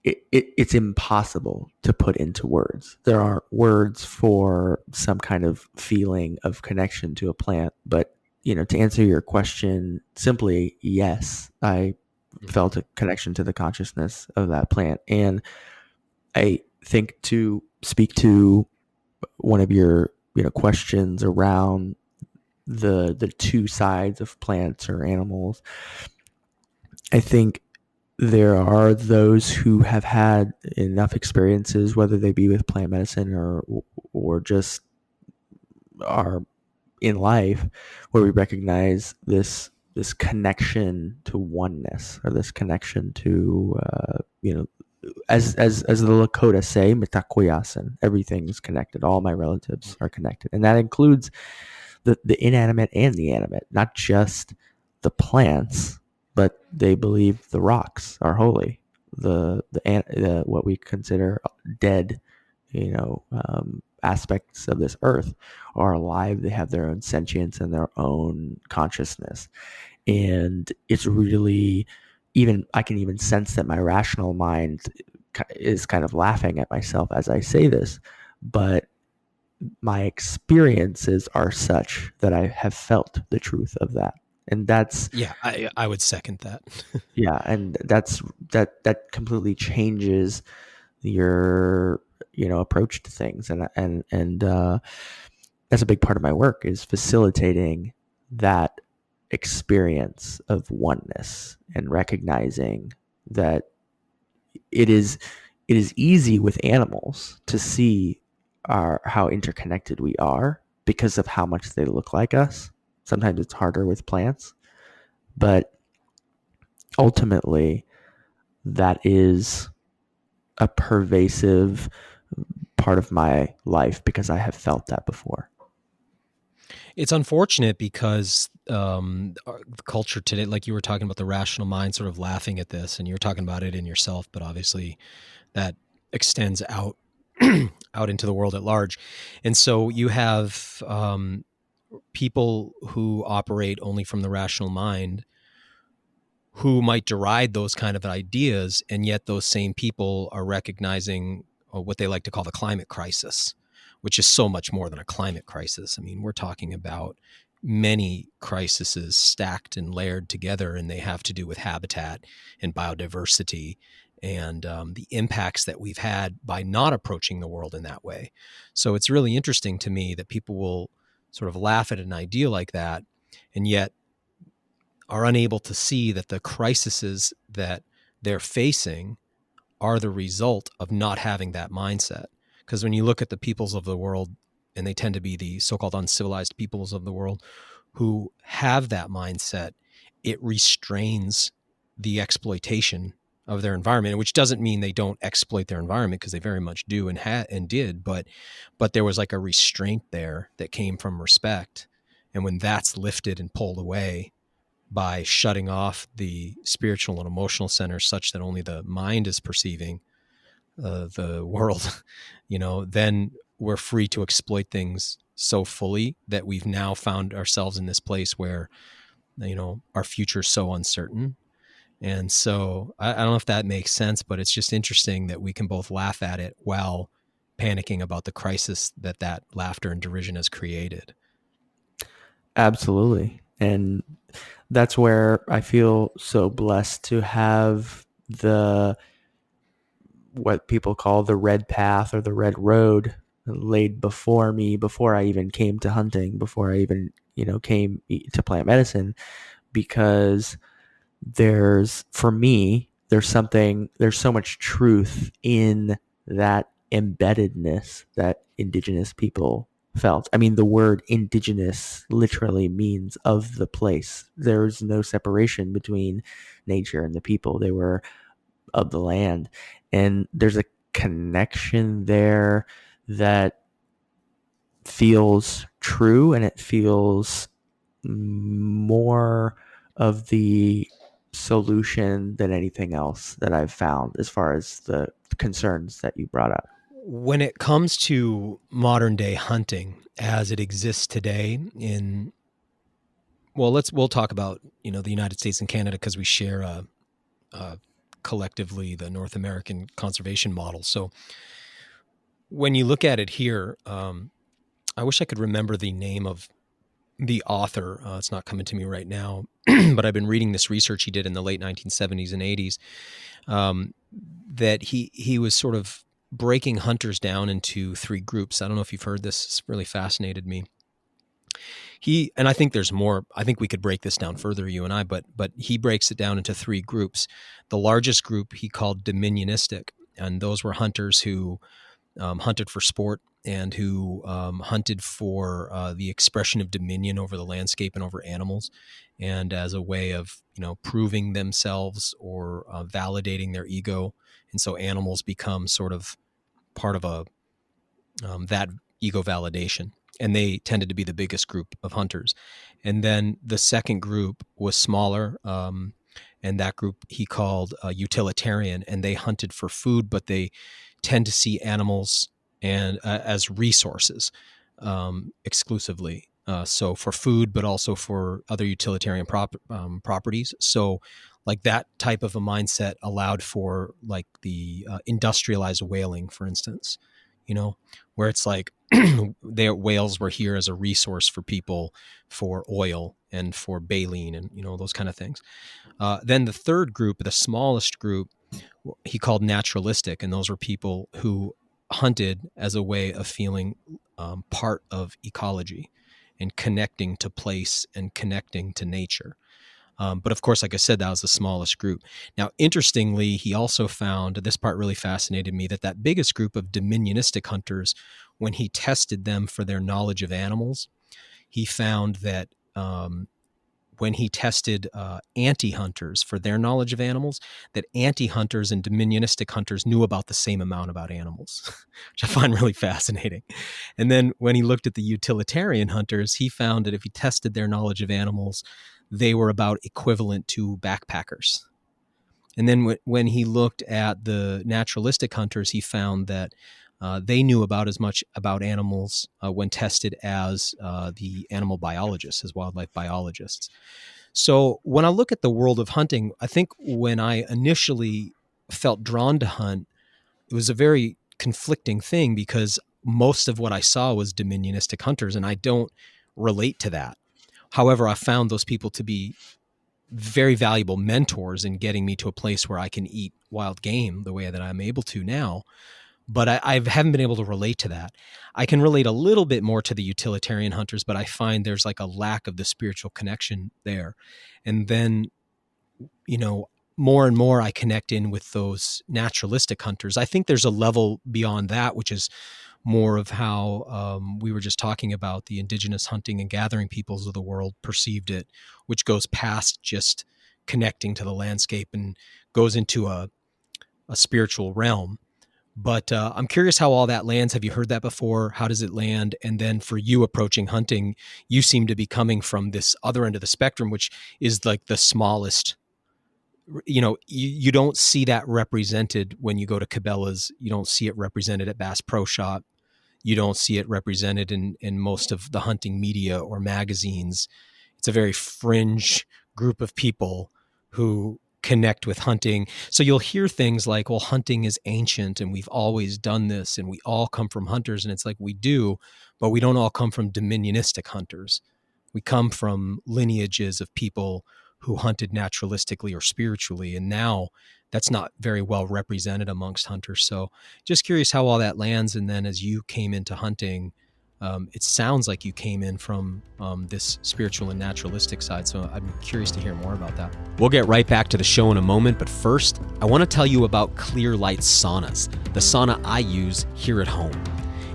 it's impossible to put into words. There aren't words for some kind of feeling of connection to a plant. But, to answer your question simply, yes, I felt a connection to the consciousness of that plant. And I think to speak to one of your, questions around the two sides of plants or animals, I think there are those who have had enough experiences, whether they be with plant medicine or just are in life, where we recognize this connection to oneness, or this connection to as the Lakota say, mitakoyasin, everything is connected. All my relatives are connected, and that includes the inanimate and the animate, not just the plants, but they believe the rocks are holy. The what we consider dead, aspects of this earth are alive. They have their own sentience and their own consciousness, and it's really I can even sense that my rational mind is kind of laughing at myself as I say this, but my experiences are such that I have felt the truth of that. And that's, Yeah, I would second that. yeah. And that completely changes your, approach to things. And that's a big part of my work, is facilitating that experience of oneness and recognizing that it is easy with animals to see how interconnected we are because of how much they look like us. Sometimes it's harder with plants, but ultimately that is a pervasive part of my life because I have felt that before. It's unfortunate because the culture today, like you were talking about the rational mind sort of laughing at this, and you're talking about it in yourself, but obviously that extends out out into the world at large. And so you have people who operate only from the rational mind who might deride those kind of ideas, and yet those same people are recognizing what they like to call the climate crisis, which is so much more than a climate crisis. I mean, we're talking about many crises stacked and layered together, and they have to do with habitat and biodiversity and the impacts that we've had by not approaching the world in that way. So it's really interesting to me that people will sort of laugh at an idea like that, and yet are unable to see that the crises that they're facing are the result of not having that mindset. Because when you look at the peoples of the world, and they tend to be the so-called uncivilized peoples of the world who have that mindset, it restrains the exploitation of their environment, which doesn't mean they don't exploit their environment, because they very much do and did, but there was like a restraint there that came from respect. And when that's lifted and pulled away by shutting off the spiritual and emotional centers such that only the mind is perceiving the world, then we're free to exploit things so fully that we've now found ourselves in this place where, our future is so uncertain. And so I don't know if that makes sense, but it's just interesting that we can both laugh at it while panicking about the crisis that laughter and derision has created. Absolutely. And that's where I feel so blessed to have what people call the red path or the red road laid before me before I even came to hunting, before I even, came to plant medicine, because for me, there's so much truth in that embeddedness that indigenous people felt. I mean, the word indigenous literally means of the place. There's no separation between nature and the people. They were of the land. And there's a connection there that feels true, and it feels more of the solution than anything else that I've found as far as the concerns that you brought up. When it comes to modern day hunting as it exists today we'll talk about, the United States and Canada, because we share collectively the North American conservation model. So when you look at it here, I wish I could remember the name of the author. It's not coming to me right now, but I've been reading this research he did in the late 1970s and 80s, that he was sort of breaking hunters down into three groups. I don't know if you've heard this. It's really fascinated me. And I think there's more. I think we could break this down further, you and I, but he breaks it down into three groups. The largest group he called Dominionistic, and those were hunters who hunted for sport and who hunted for the expression of dominion over the landscape and over animals, and as a way of, proving themselves or validating their ego. And so animals become sort of part of that ego validation. And they tended to be the biggest group of hunters. And then the second group was smaller, and that group he called utilitarian, and they hunted for food, but they tend to see animals and as resources exclusively. So for food, but also for other utilitarian properties. So like that type of a mindset allowed for like the industrialized whaling, for instance, where it's like their whales were here as a resource for people for oil and for baleen and, those kind of things. Then the third group, the smallest group, he called naturalistic. And those were people who hunted as a way of feeling part of ecology and connecting to place and connecting to nature. But of course, like I said, that was the smallest group. Now, interestingly, he also found, this part really fascinated me, that biggest group of dominionistic hunters, when he tested them for their knowledge of animals, he found that when he tested anti-hunters for their knowledge of animals, that anti-hunters and dominionistic hunters knew about the same amount about animals, which I find really fascinating. And then when he looked at the utilitarian hunters, he found that if he tested their knowledge of animals, they were about equivalent to backpackers. And then when he looked at the naturalistic hunters, he found that they knew about as much about animals when tested as the animal biologists, as wildlife biologists. So when I look at the world of hunting, I think when I initially felt drawn to hunt, it was a very conflicting thing, because most of what I saw was dominionistic hunters, and I don't relate to that. However, I found those people to be very valuable mentors in getting me to a place where I can eat wild game the way that I'm able to now. but I haven't been able to relate to that. I can relate a little bit more to the utilitarian hunters, but I find there's like a lack of the spiritual connection there. And then, more and more I connect in with those naturalistic hunters. I think there's a level beyond that, which is more of how we were just talking about the indigenous hunting and gathering peoples of the world perceived it, which goes past just connecting to the landscape and goes into a spiritual realm. But I'm curious how all that lands. Have you heard that before? How does it land? And then for you approaching hunting, you seem to be coming from this other end of the spectrum, which is like the smallest. You don't see that represented when you go to Cabela's. You don't see it represented at Bass Pro Shop. You don't see it represented in most of the hunting media or magazines. It's a very fringe group of people who connect with hunting. So you'll hear things like, well, hunting is ancient and we've always done this and we all come from hunters. And it's like, we do, but we don't all come from dominionistic hunters. We come from lineages of people who hunted naturalistically or spiritually. And now that's not very well represented amongst hunters. So just curious how all that lands. And then as you came into hunting, it sounds like you came in from this spiritual and naturalistic side. So I'm curious to hear more about that. We'll get right back to the show in a moment. But first, I want to tell you about Clear Light Saunas, the sauna I use here at home.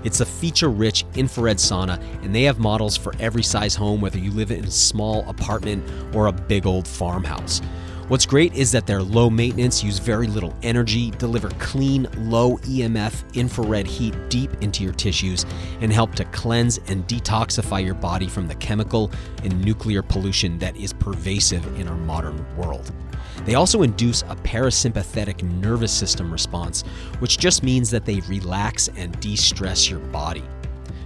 It's a feature-rich infrared sauna, and they have models for every size home, whether you live in a small apartment or a big old farmhouse. What's great is that they're low maintenance, use very little energy, deliver clean, low EMF infrared heat deep into your tissues, and help to cleanse and detoxify your body from the chemical and nuclear pollution that is pervasive in our modern world. They also induce a parasympathetic nervous system response, which just means that they relax and de-stress your body.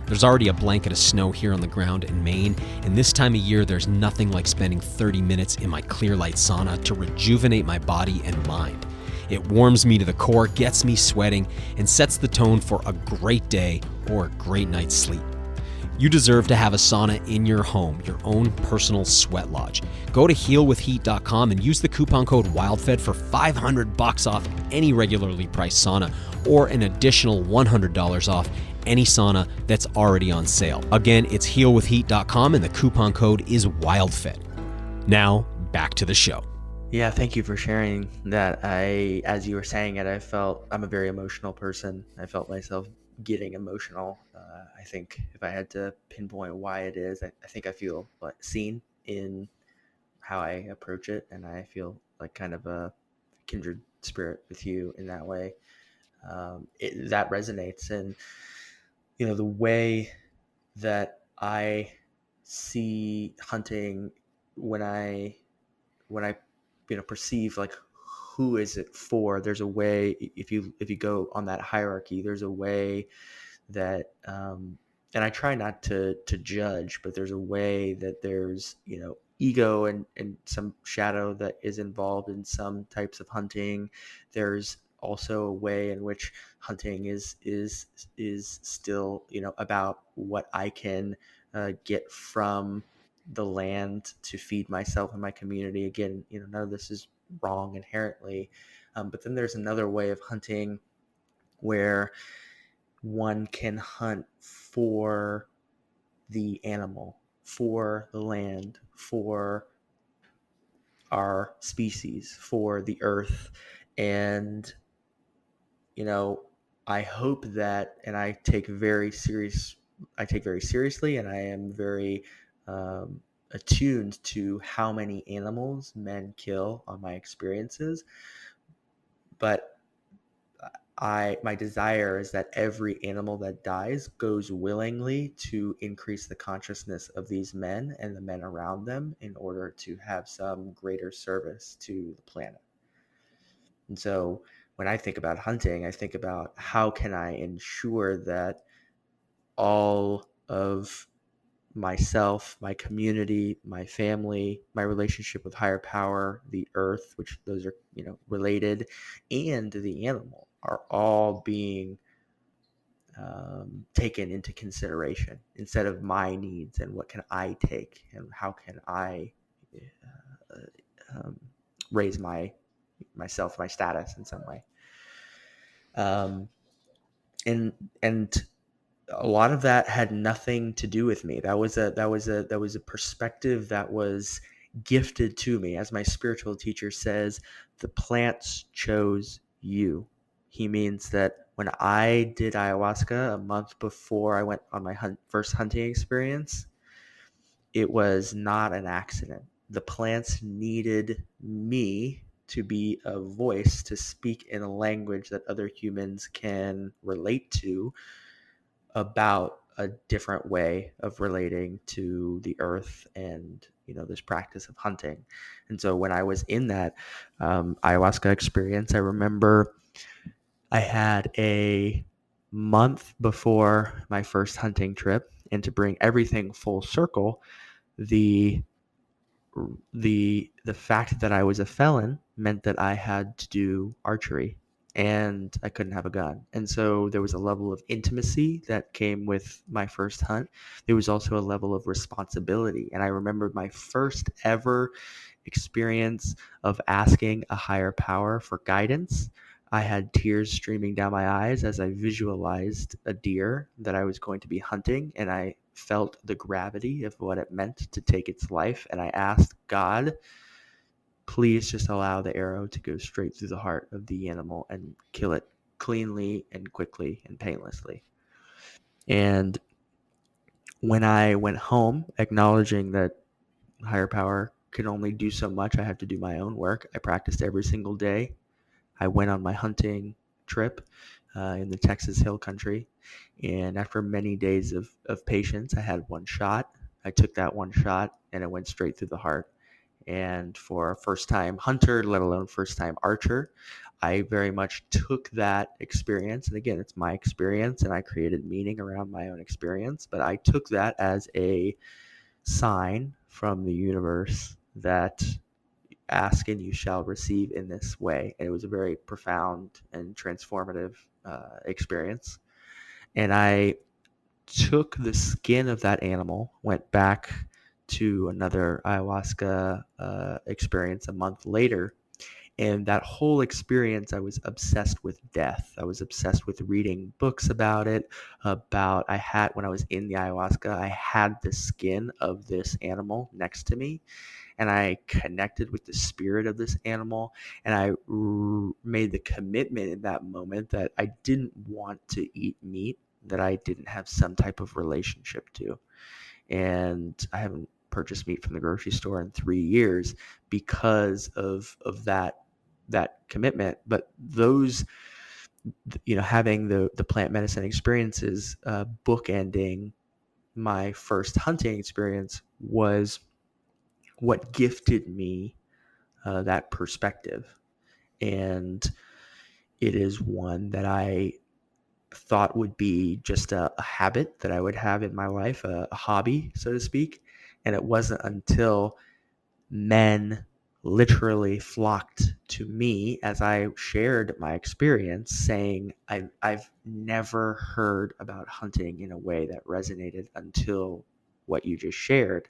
There's already a blanket of snow here on the ground in Maine, and this time of year there's nothing like spending 30 minutes in my Clear Light sauna to rejuvenate my body and mind. It warms me to the core, gets me sweating, and sets the tone for a great day or a great night's sleep. You deserve to have a sauna in your home, your own personal sweat lodge. Go to healwithheat.com and use the coupon code WildFed for $500 off any regularly priced sauna or an additional $100 off any sauna that's already on sale. Again, it's healwithheat.com and the coupon code is WildFed. Now, back to the show. Yeah, thank you for sharing that. As you were saying it, I'm a very emotional person. I felt myself getting emotional. I think if I had to pinpoint why it is, I think I feel like seen in how I approach it, and I feel like kind of a kindred spirit with you in that way. That resonates, and the way that I see hunting when I perceive like who is it for. There's a way, if you go on that hierarchy, there's a way that and I try not to judge, but there's a way that there's ego and some shadow that is involved in some types of hunting. There's also a way in which hunting is still about what I can get from the land to feed myself and my community. Again, none of this is wrong inherently, but then there's another way of hunting where one can hunt for the animal, for the land, for our species, for the earth. And I hope that, and I take very seriously, and I am very attuned to how many animals men kill on my experiences. But my desire is that every animal that dies goes willingly to increase the consciousness of these men and the men around them in order to have some greater service to the planet. And so when I think about hunting, I think about how can I ensure that all of myself, my community, my family, my relationship with higher power, the earth, which those are, related, and the animal are all being taken into consideration instead of my needs and what can I take and how can I raise myself, my status in some way. and a lot of that had nothing to do with me. That was a perspective that was gifted to me. As my spiritual teacher says, the plants chose you. He means that when I did ayahuasca a month before I went on my first hunting experience, it was not an accident. The plants needed me to be a voice to speak in a language that other humans can relate to about a different way of relating to the earth and this practice of hunting. And so when I was in that ayahuasca experience, I remember I had a month before my first hunting trip, and to bring everything full circle, the the fact that I was a felon meant that I had to do archery, and I couldn't have a gun. And so there was a level of intimacy that came with my first hunt. There was also a level of responsibility. And I remember my first ever experience of asking a higher power for guidance. I had tears streaming down my eyes as I visualized a deer that I was going to be hunting, and I felt the gravity of what it meant to take its life. And I asked God, please just allow the arrow to go straight through the heart of the animal and kill it cleanly and quickly and painlessly. And when I went home, acknowledging that higher power can only do so much, I have to do my own work. I practiced every single day. I went on my hunting trip in the Texas Hill Country. And after many days of patience, I had one shot. I took that one shot and it went straight through the heart. And for a first time hunter, let alone first time archer, I very much took that experience. And again, it's my experience and I created meaning around my own experience. But I took that as a sign from the universe that ask and you shall receive in this way. And it was a very profound and transformative experience. And I took the skin of that animal, went back to another ayahuasca experience a month later. And that whole experience, I was obsessed with death. I was obsessed with reading books about it. When I was in the ayahuasca, I had the skin of this animal next to me, and I connected with the spirit of this animal, and I made the commitment in that moment that I didn't want to eat meat that I didn't have some type of relationship to. And I haven't purchased meat from the grocery store in 3 years because of that commitment. But those, having the plant medicine experiences, bookending my first hunting experience was what gifted me that perspective. And it is one that I thought would be just a habit that I would have in my life, a hobby, so to speak. And it wasn't until men literally flocked to me as I shared my experience, saying, I've never heard about hunting in a way that resonated until what you just shared.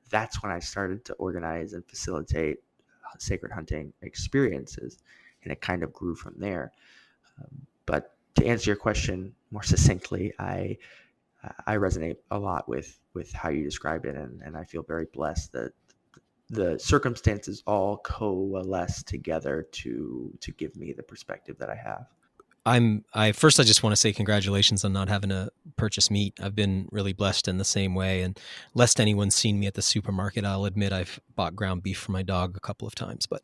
That's when I started to organize and facilitate sacred hunting experiences. And it kind of grew from there. But to answer your question more succinctly, I resonate a lot with how you described it, and I feel very blessed that the circumstances all coalesce together to give me the perspective that I have. I just want to say congratulations on not having to purchase meat. I've been really blessed in the same way. And lest anyone's seen me at the supermarket, I'll admit I've bought ground beef for my dog a couple of times. But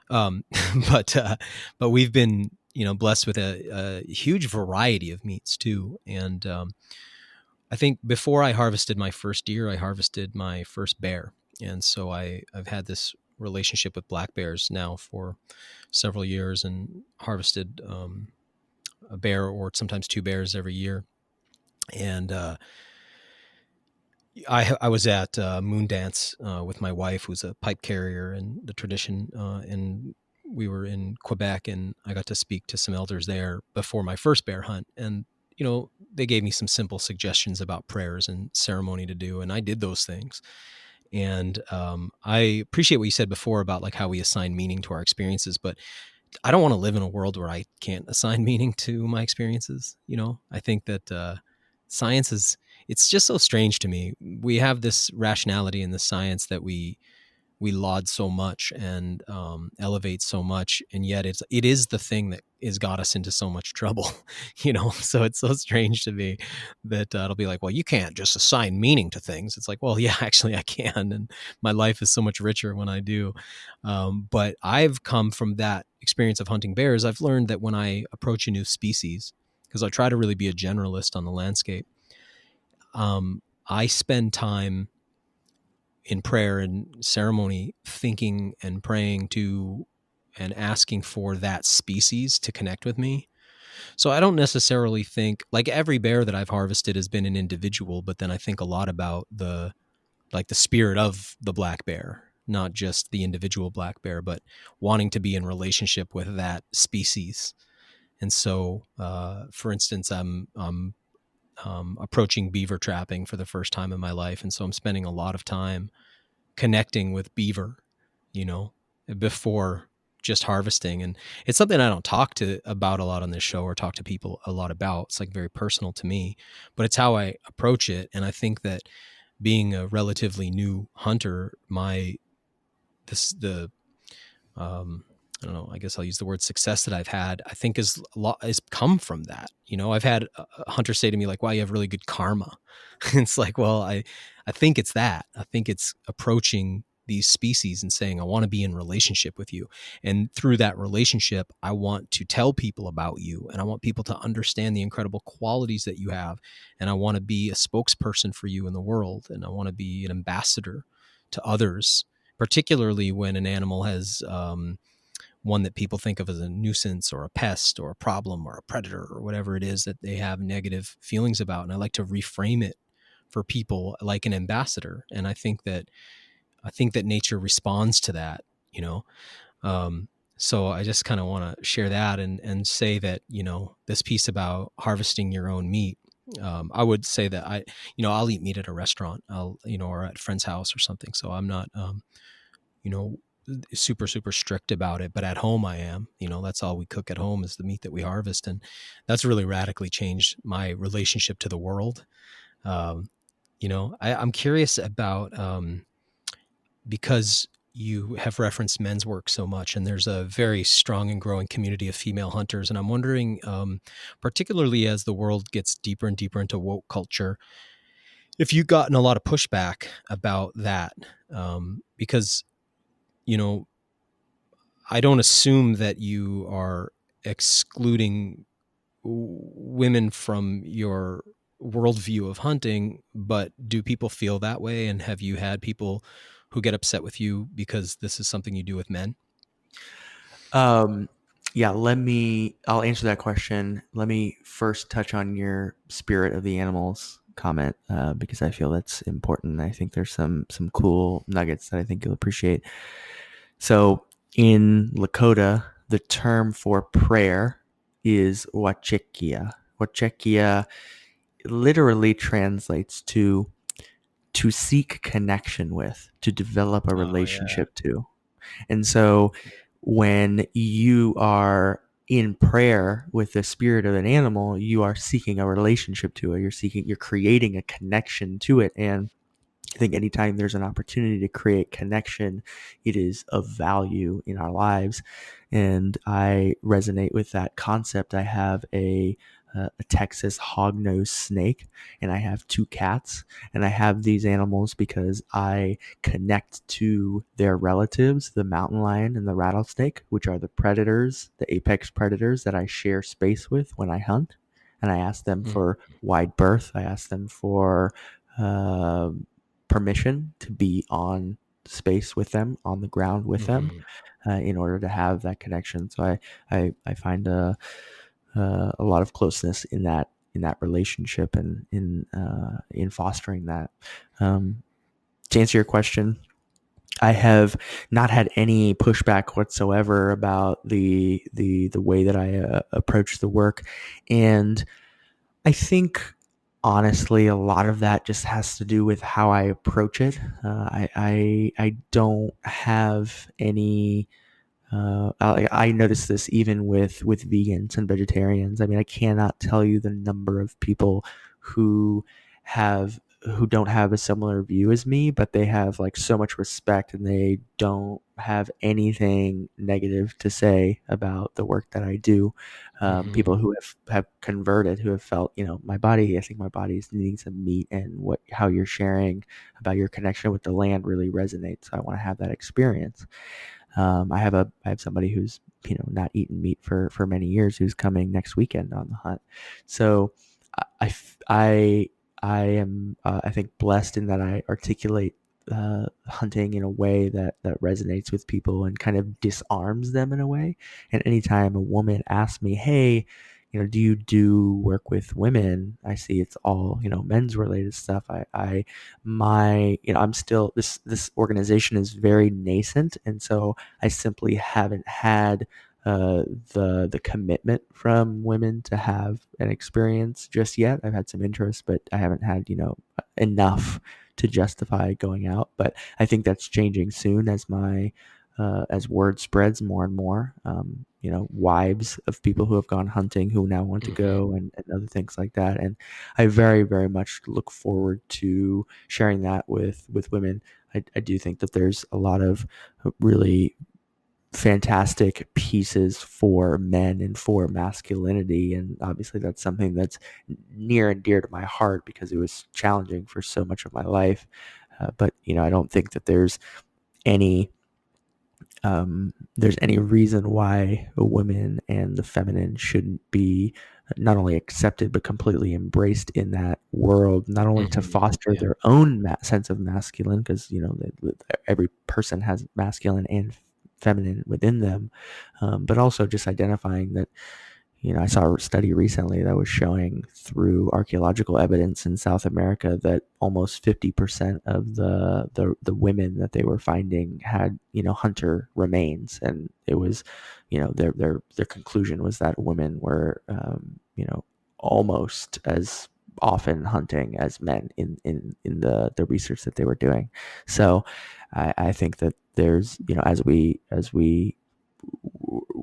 but we've been blessed with a huge variety of meats too. And I think before I harvested my first deer, I harvested my first bear, and so I've had this relationship with black bears now for several years, and harvested a bear or sometimes two bears every year. And I was at Moon Dance with my wife, who's a pipe carrier in the tradition, and we were in Quebec, and I got to speak to some elders there before my first bear hunt. And they gave me some simple suggestions about prayers and ceremony to do, and I did those things. And I appreciate what you said before about like how we assign meaning to our experiences, but I don't want to live in a world where I can't assign meaning to my experiences. I think that science it's just so strange to me. We have this rationality in the science that we laud so much and elevate so much, and yet it is the thing that has got us into so much trouble. So it's so strange to me that it'll be like, well, you can't just assign meaning to things. It's like, well, yeah, actually I can, and my life is so much richer when I do. But I've come from that experience of hunting bears. I've learned that when I approach a new species, because I try to really be a generalist on the landscape, I spend time in prayer and ceremony thinking and praying to and asking for that species to connect with me. So I don't necessarily think, like, every bear that I've harvested has been an individual, but then I think a lot about the spirit of the black bear, not just the individual black bear, but wanting to be in relationship with that species. And so, for instance, I'm approaching beaver trapping for the first time in my life. And so I'm spending a lot of time connecting with beaver, before just harvesting. And it's something I don't talk about a lot on this show or talk to people a lot about. It's like very personal to me, but it's how I approach it. And I think that being a relatively new hunter, I don't know, I guess I'll use the word success that I've had, I think is come from that. I've had a hunter say to me like, wow, you have really good karma. It's like, well, I think it's that. I think it's approaching these species and saying, I want to be in relationship with you. And through that relationship, I want to tell people about you, and I want people to understand the incredible qualities that you have. And I want to be a spokesperson for you in the world. And I want to be an ambassador to others, particularly when an animal has, one that people think of as a nuisance or a pest or a problem or a predator or whatever it is that they have negative feelings about. And I like to reframe it for people like an ambassador. And I think that nature responds to that, so I just kind of want to share that and say that, this piece about harvesting your own meat, I would say that I'll eat meat at a restaurant, or at a friend's house or something. So I'm not, super, super strict about it, but at home I am. That's all we cook at home is the meat that we harvest. And that's really radically changed my relationship to the world. I'm curious about, because you have referenced men's work so much, and there's a very strong and growing community of female hunters. And I'm wondering, particularly as the world gets deeper and deeper into woke culture, if you've gotten a lot of pushback about that, because I don't assume that you are excluding women from your worldview of hunting, but do people feel that way? And have you had people who get upset with you because this is something you do with men? Yeah, I'll answer that question. Let me first touch on your spirit of the animals comment, because I feel that's important. I think there's some cool nuggets that I think you'll appreciate. So in Lakota, the term for prayer is wachekia. Wachekia literally translates to seek connection with, to develop a relationship to. And so when you are in prayer with the spirit of an animal, you are seeking a relationship to it. You're creating a connection to it. And I think anytime there's an opportunity to create connection, it is of value in our lives. And I resonate with that concept. I have a Texas hognose snake, and I have 2 cats, and I have these animals because I connect to their relatives, the mountain lion and the rattlesnake, which are the predators, the apex predators that I share space with when I hunt. And I ask them for wide berth. I ask them for permission to be on space with them, on the ground with them, in order to have that connection. So I find a lot of closeness in that relationship and in fostering that. To answer your question, I have not had any pushback whatsoever about the way that I approach the work, and I think honestly a lot of that just has to do with how I approach it. I don't have any I notice this even with vegans and vegetarians. I mean, I cannot tell you the number of people who don't have a similar view as me, but they have like so much respect and they don't have anything negative to say about the work that I do. Mm-hmm. People who have converted, who have felt, my body, I think my body is needing some meat, and how you're sharing about your connection with the land really resonates. So I want to have that experience. I have somebody who's not eaten meat for many years, who's coming next weekend on the hunt. So I I I am I think blessed in that I articulate hunting in a way that resonates with people and kind of disarms them in a way. And anytime a woman asks me, "Hey, do you do work with women?" I see it's all men's related stuff. I'm still, this organization is very nascent, and so I simply haven't had the commitment from women to have an experience just yet. I've had some interest, but I haven't had enough to justify going out. But I think that's changing soon as as word spreads more and more. Wives of people who have gone hunting who now want to Mm-hmm. go, and other things like that. And I very, very much look forward to sharing that with women. I do think that there's a lot of really fantastic pieces for men and for masculinity, and obviously that's something that's near and dear to my heart because it was challenging for so much of my life. But I don't think that any there's any reason why a woman and the feminine shouldn't be not only accepted but completely embraced in that world, not only to Mm-hmm. foster Yeah. their own sense of masculine, because every person has masculine and feminine within them, but also just identifying that I saw a study recently that was showing through archaeological evidence in South America that almost 50% of the women that they were finding had, hunter remains. And it was, their conclusion was that women were, almost as often hunting as men in the research that they were doing. So I think that there's, as we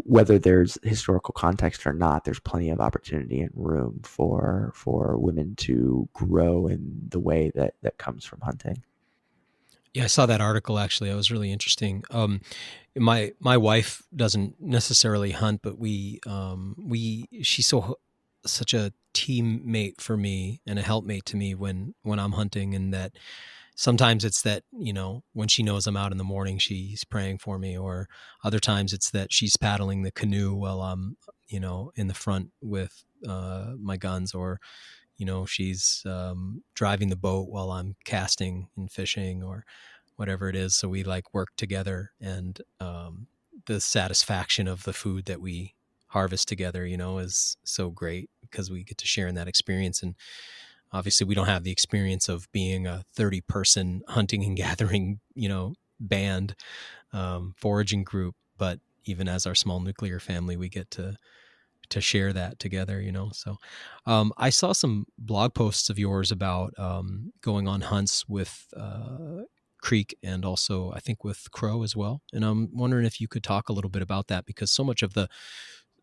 whether there's historical context or not, there's plenty of opportunity and room for women to grow in the way that comes from hunting. Yeah, I saw that article actually. It was really interesting. My wife doesn't necessarily hunt, but she's such a teammate for me and a helpmate to me when I'm hunting, and that sometimes it's that, when she knows I'm out in the morning, she's praying for me, or other times it's that she's paddling the canoe while I'm, in the front with my guns, or, she's driving the boat while I'm casting and fishing or whatever it is. So we like work together, and the satisfaction of the food that we harvest together, is so great because we get to share in that experience. And obviously we don't have the experience of being a 30-person hunting and gathering, band, foraging group, but even as our small nuclear family, we get to share that together, So I saw some blog posts of yours about going on hunts with Creek, and also I think with Crow as well. And I'm wondering if you could talk a little bit about that, because so much of the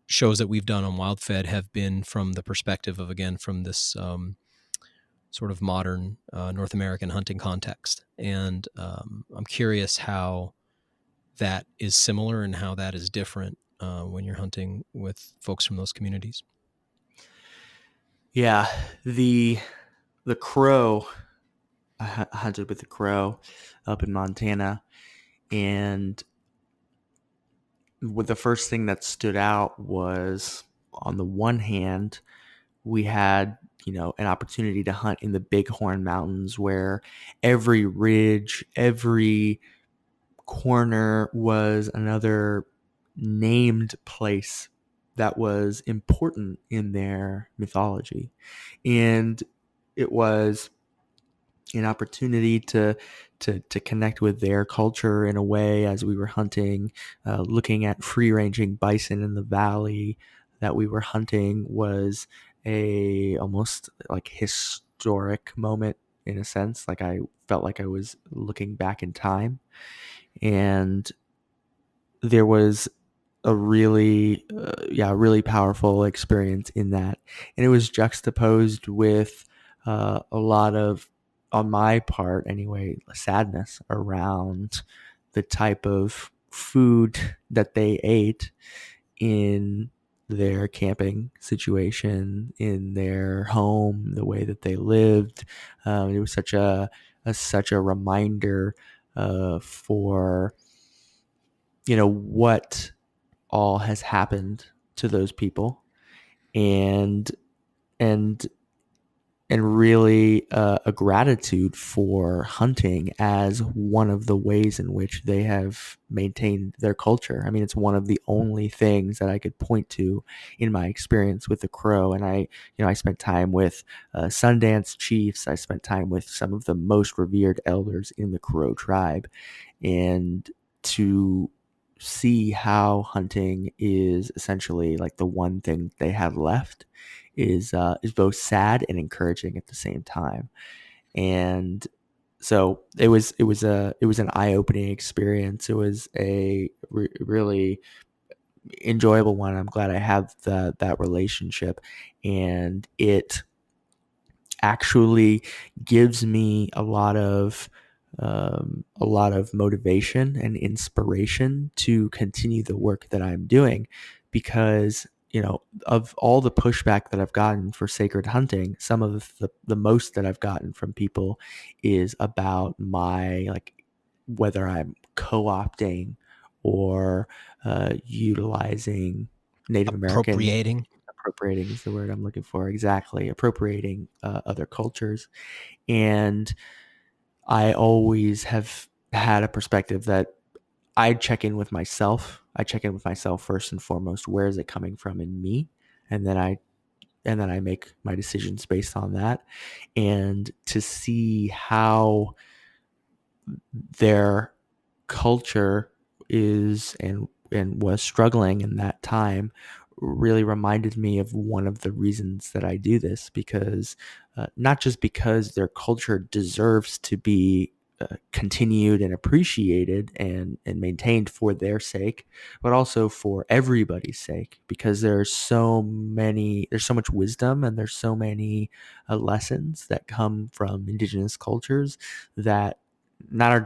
shows that we've done on WildFed have been from the perspective of, again, from this sort of modern North American hunting context. And I'm curious how that is similar and how that is different when you're hunting with folks from those communities. Yeah, the crow. I hunted with the crow up in Montana, and the first thing that stood out was, on the one hand, we had an opportunity to hunt in the Bighorn Mountains, where every ridge, every corner was another named place that was important in their mythology. And it was an opportunity to connect with their culture in a way as we were hunting. Looking at free ranging bison in the valley that we were hunting was a almost like historic moment, in a sense. Like, I felt like I was looking back in time. And there was a really powerful experience in that. And it was juxtaposed with a lot of, on my part anyway, sadness around the type of food that they ate in their camping situation, in their home, the way that they lived. It was such a reminder for, what all has happened to those people, and and and really a gratitude for hunting as one of the ways in which they have maintained their culture. I mean, it's one of the only things that I could point to in my experience with the Crow. And I spent time with Sundance chiefs. I spent time with some of the most revered elders in the Crow tribe, and to see how hunting is essentially like the one thing they have left is both sad and encouraging at the same time. And so it was an eye-opening experience. It was a really enjoyable one. I'm glad I have that relationship, and it actually gives me a lot of motivation and inspiration to continue the work that I'm doing, because of all the pushback that I've gotten for sacred hunting, some of the most that I've gotten from people is about my, like, whether I'm co-opting or utilizing Native American. Appropriating is the word I'm looking for. Exactly. Appropriating other cultures. And I always have had a perspective that I check in with myself. I check in with myself first and foremost. Where is it coming from in me? And then I make my decisions based on that. And to see how their culture is and was struggling in that time really reminded me of one of the reasons that I do this, because not just because their culture deserves to be continued and appreciated and maintained for their sake, but also for everybody's sake, because there's so much wisdom, and there's so many lessons that come from indigenous cultures that they're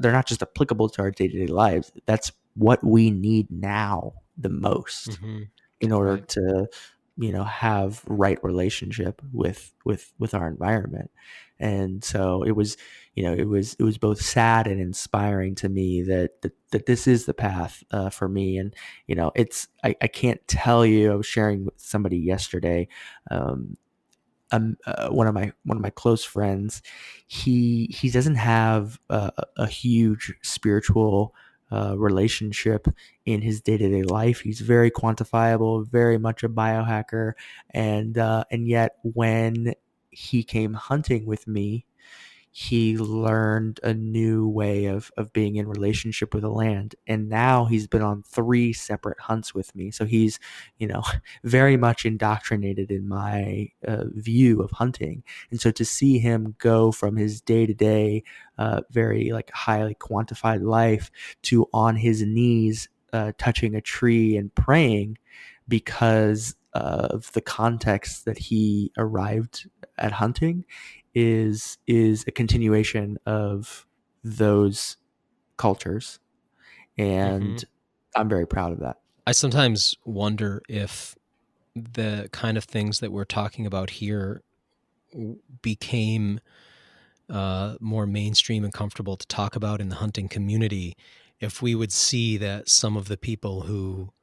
not just applicable to our day-to-day lives. That's what we need now the most, Mm-hmm. in order Right. to have right relationship with our environment. And so it was both sad and inspiring to me that this is the path for me. And I can't tell you, I was sharing with somebody yesterday, one of my close friends, he doesn't have a huge spiritual relationship in his day-to-day life. He's very quantifiable, very much a biohacker, and yet when he came hunting with me, he learned a new way of being in relationship with the land. And now he's been on 3 separate hunts with me. So he's, very much indoctrinated in my view of hunting. And so to see him go from his day-to-day, very like highly quantified life to on his knees, touching a tree and praying because of the context that he arrived at hunting, is a continuation of those cultures, Mm-hmm. and I'm very proud of that. I sometimes wonder if the kind of things that we're talking about here became more mainstream and comfortable to talk about in the hunting community, if we would see that some of the people who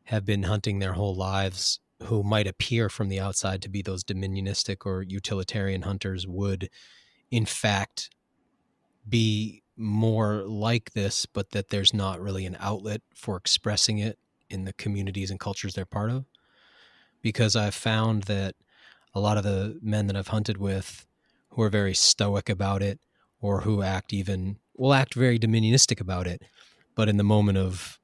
have been hunting their whole lives, who might appear from the outside to be those dominionistic or utilitarian hunters, would in fact be more like this, but that there's not really an outlet for expressing it in the communities and cultures they're part of. Because I've found that a lot of the men that I've hunted with who are very stoic about it, or who act very dominionistic about it, but in the moment of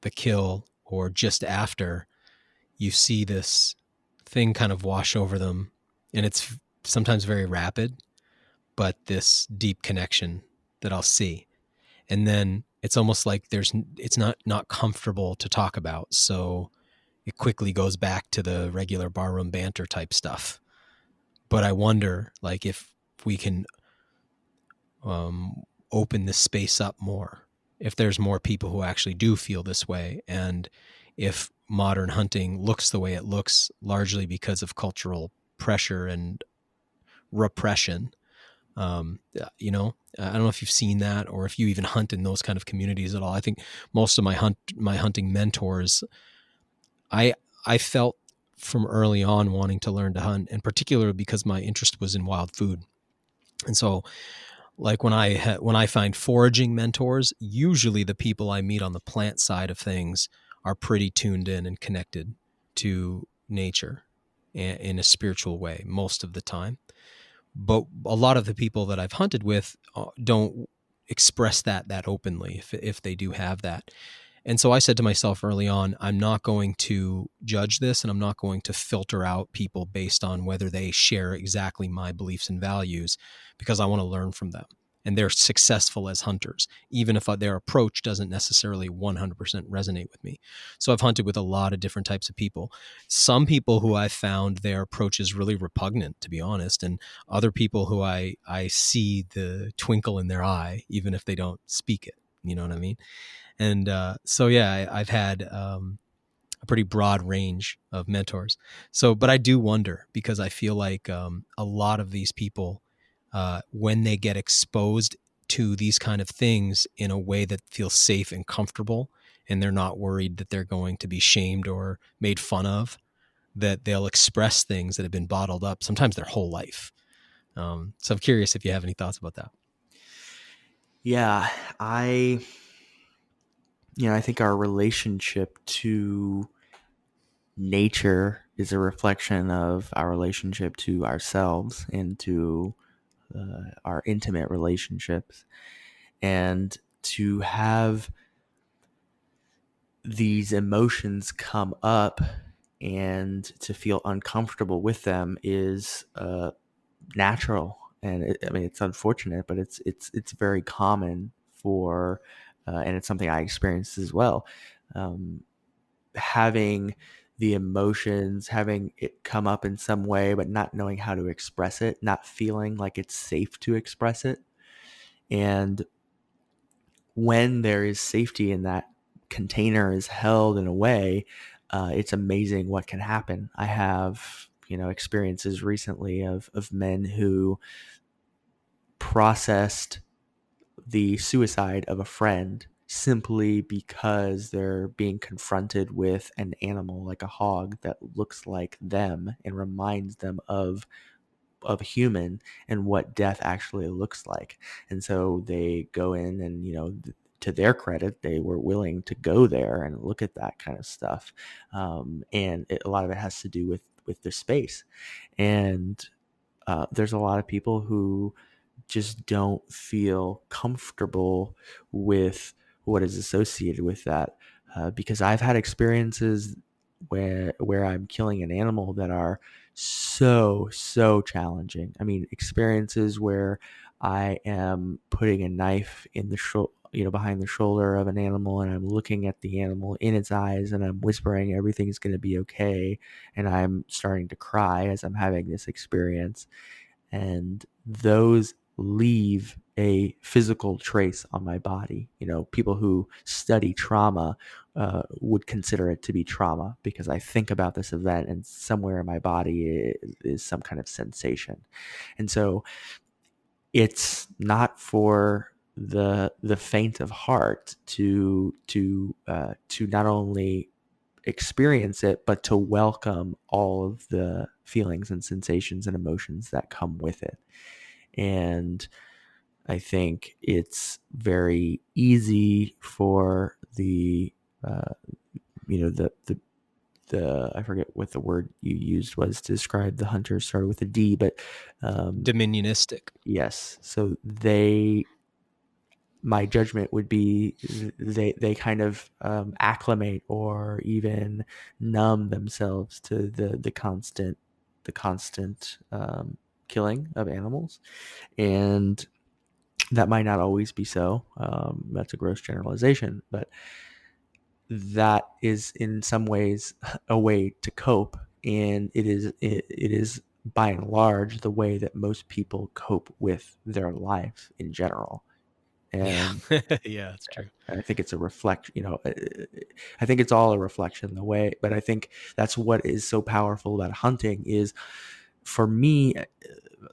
the kill or just after, you see this thing kind of wash over them, and it's sometimes very rapid, but this deep connection that I'll see. And then it's almost like it's not comfortable to talk about. So it quickly goes back to the regular barroom banter type stuff. But I wonder, like, if we can open this space up more, if there's more people who actually do feel this way, and if modern hunting looks the way it looks largely because of cultural pressure and repression. You know, I don't know if you've seen that or if you even hunt in those kind of communities at all. I think most of my hunting mentors, I felt from early on wanting to learn to hunt, and particularly because my interest was in wild food. And so, like, when I find foraging mentors, usually the people I meet on the plant side of things are pretty tuned in and connected to nature in a spiritual way most of the time. But a lot of the people that I've hunted with don't express that openly if they do have that. And so I said to myself early on, I'm not going to judge this, and I'm not going to filter out people based on whether they share exactly my beliefs and values, because I want to learn from them. And they're successful as hunters, even if their approach doesn't necessarily 100% resonate with me. So I've hunted with a lot of different types of people. Some people who I've found their approach is really repugnant, to be honest, and other people who I see the twinkle in their eye, even if they don't speak it. You know what I mean? And so, yeah, I've had a pretty broad range of mentors. So, but I do wonder, because I feel like a lot of these people, when they get exposed to these kind of things in a way that feels safe and comfortable, and they're not worried that they're going to be shamed or made fun of, that they'll express things that have been bottled up, sometimes their whole life. So I'm curious if you have any thoughts about that. Yeah, I think our relationship to nature is a reflection of our relationship to ourselves and to our intimate relationships. And to have these emotions come up and to feel uncomfortable with them is natural. And it's unfortunate, but it's very common for, and it's something I experienced as well. Having the emotions, having it come up in some way, but not knowing how to express it, not feeling like it's safe to express it. And when there is safety in that container is held in a way, it's amazing what can happen. I have, experiences recently of men who processed the suicide of a friend simply because they're being confronted with an animal like a hog that looks like them and reminds them of a human and what death actually looks like. And so they go in and, to their credit, they were willing to go there and look at that kind of stuff. And a lot of it has to do with the space. And there's a lot of people who just don't feel comfortable with what is associated with that, because I've had experiences where I'm killing an animal that are so challenging. I mean, experiences where I am putting a knife in the behind the shoulder of an animal, and I'm looking at the animal in its eyes, and I'm whispering everything's going to be okay, and I'm starting to cry as I'm having this experience. And those leave a physical trace on my body. People who study trauma would consider it to be trauma, because I think about this event and somewhere in my body is some kind of sensation. And so it's not for the faint of heart to not only experience it, but to welcome all of the feelings and sensations and emotions that come with it. And I think it's very easy for the I forget what the word you used was to describe the hunters, started with a D, but Dominionistic. yes. So my judgment would be they kind of acclimate or even numb themselves to the constant killing of animals. And That might not always be so. That's a gross generalization, but that is in some ways a way to cope, and it is by and large the way that most people cope with their life in general. Yeah. And Yeah, it's true. I think it's a reflection, I think it's all a reflection the way, but I think that's what is so powerful about hunting is, for me,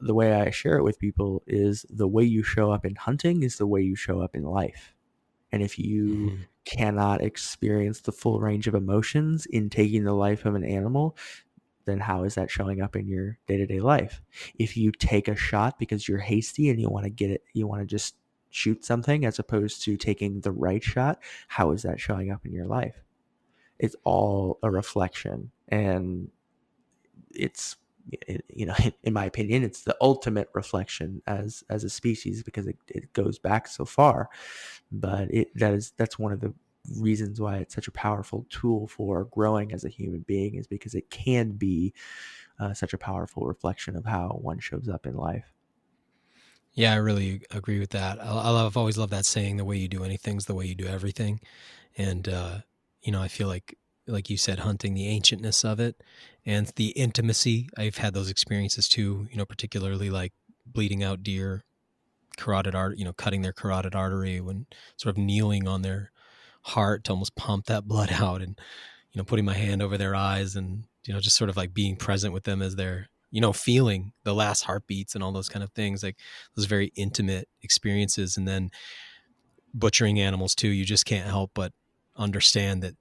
the way I share it with people is the way you show up in hunting is the way you show up in life. And if you Hmm. cannot experience the full range of emotions in taking the life of an animal, then how is that showing up in your day-to-day life? If you take a shot because you're hasty and you want to get it, you want to just shoot something as opposed to taking the right shot, how is that showing up in your life? It's all a reflection. And it's, in my opinion, it's the ultimate reflection as a species, because it goes back so far. But that's one of the reasons why it's such a powerful tool for growing as a human being, is because it can be such a powerful reflection of how one shows up in life. Yeah, I really agree with that. I've always loved that saying, the way you do anything's the way you do everything. And, I feel like you said, hunting, the ancientness of it and the intimacy. I've had those experiences too, particularly like bleeding out deer, cutting their carotid artery, when sort of kneeling on their heart to almost pump that blood out, and, putting my hand over their eyes and, just sort of like being present with them as they're, feeling the last heartbeats and all those kind of things, like those very intimate experiences. And then butchering animals too, you just can't help but understand that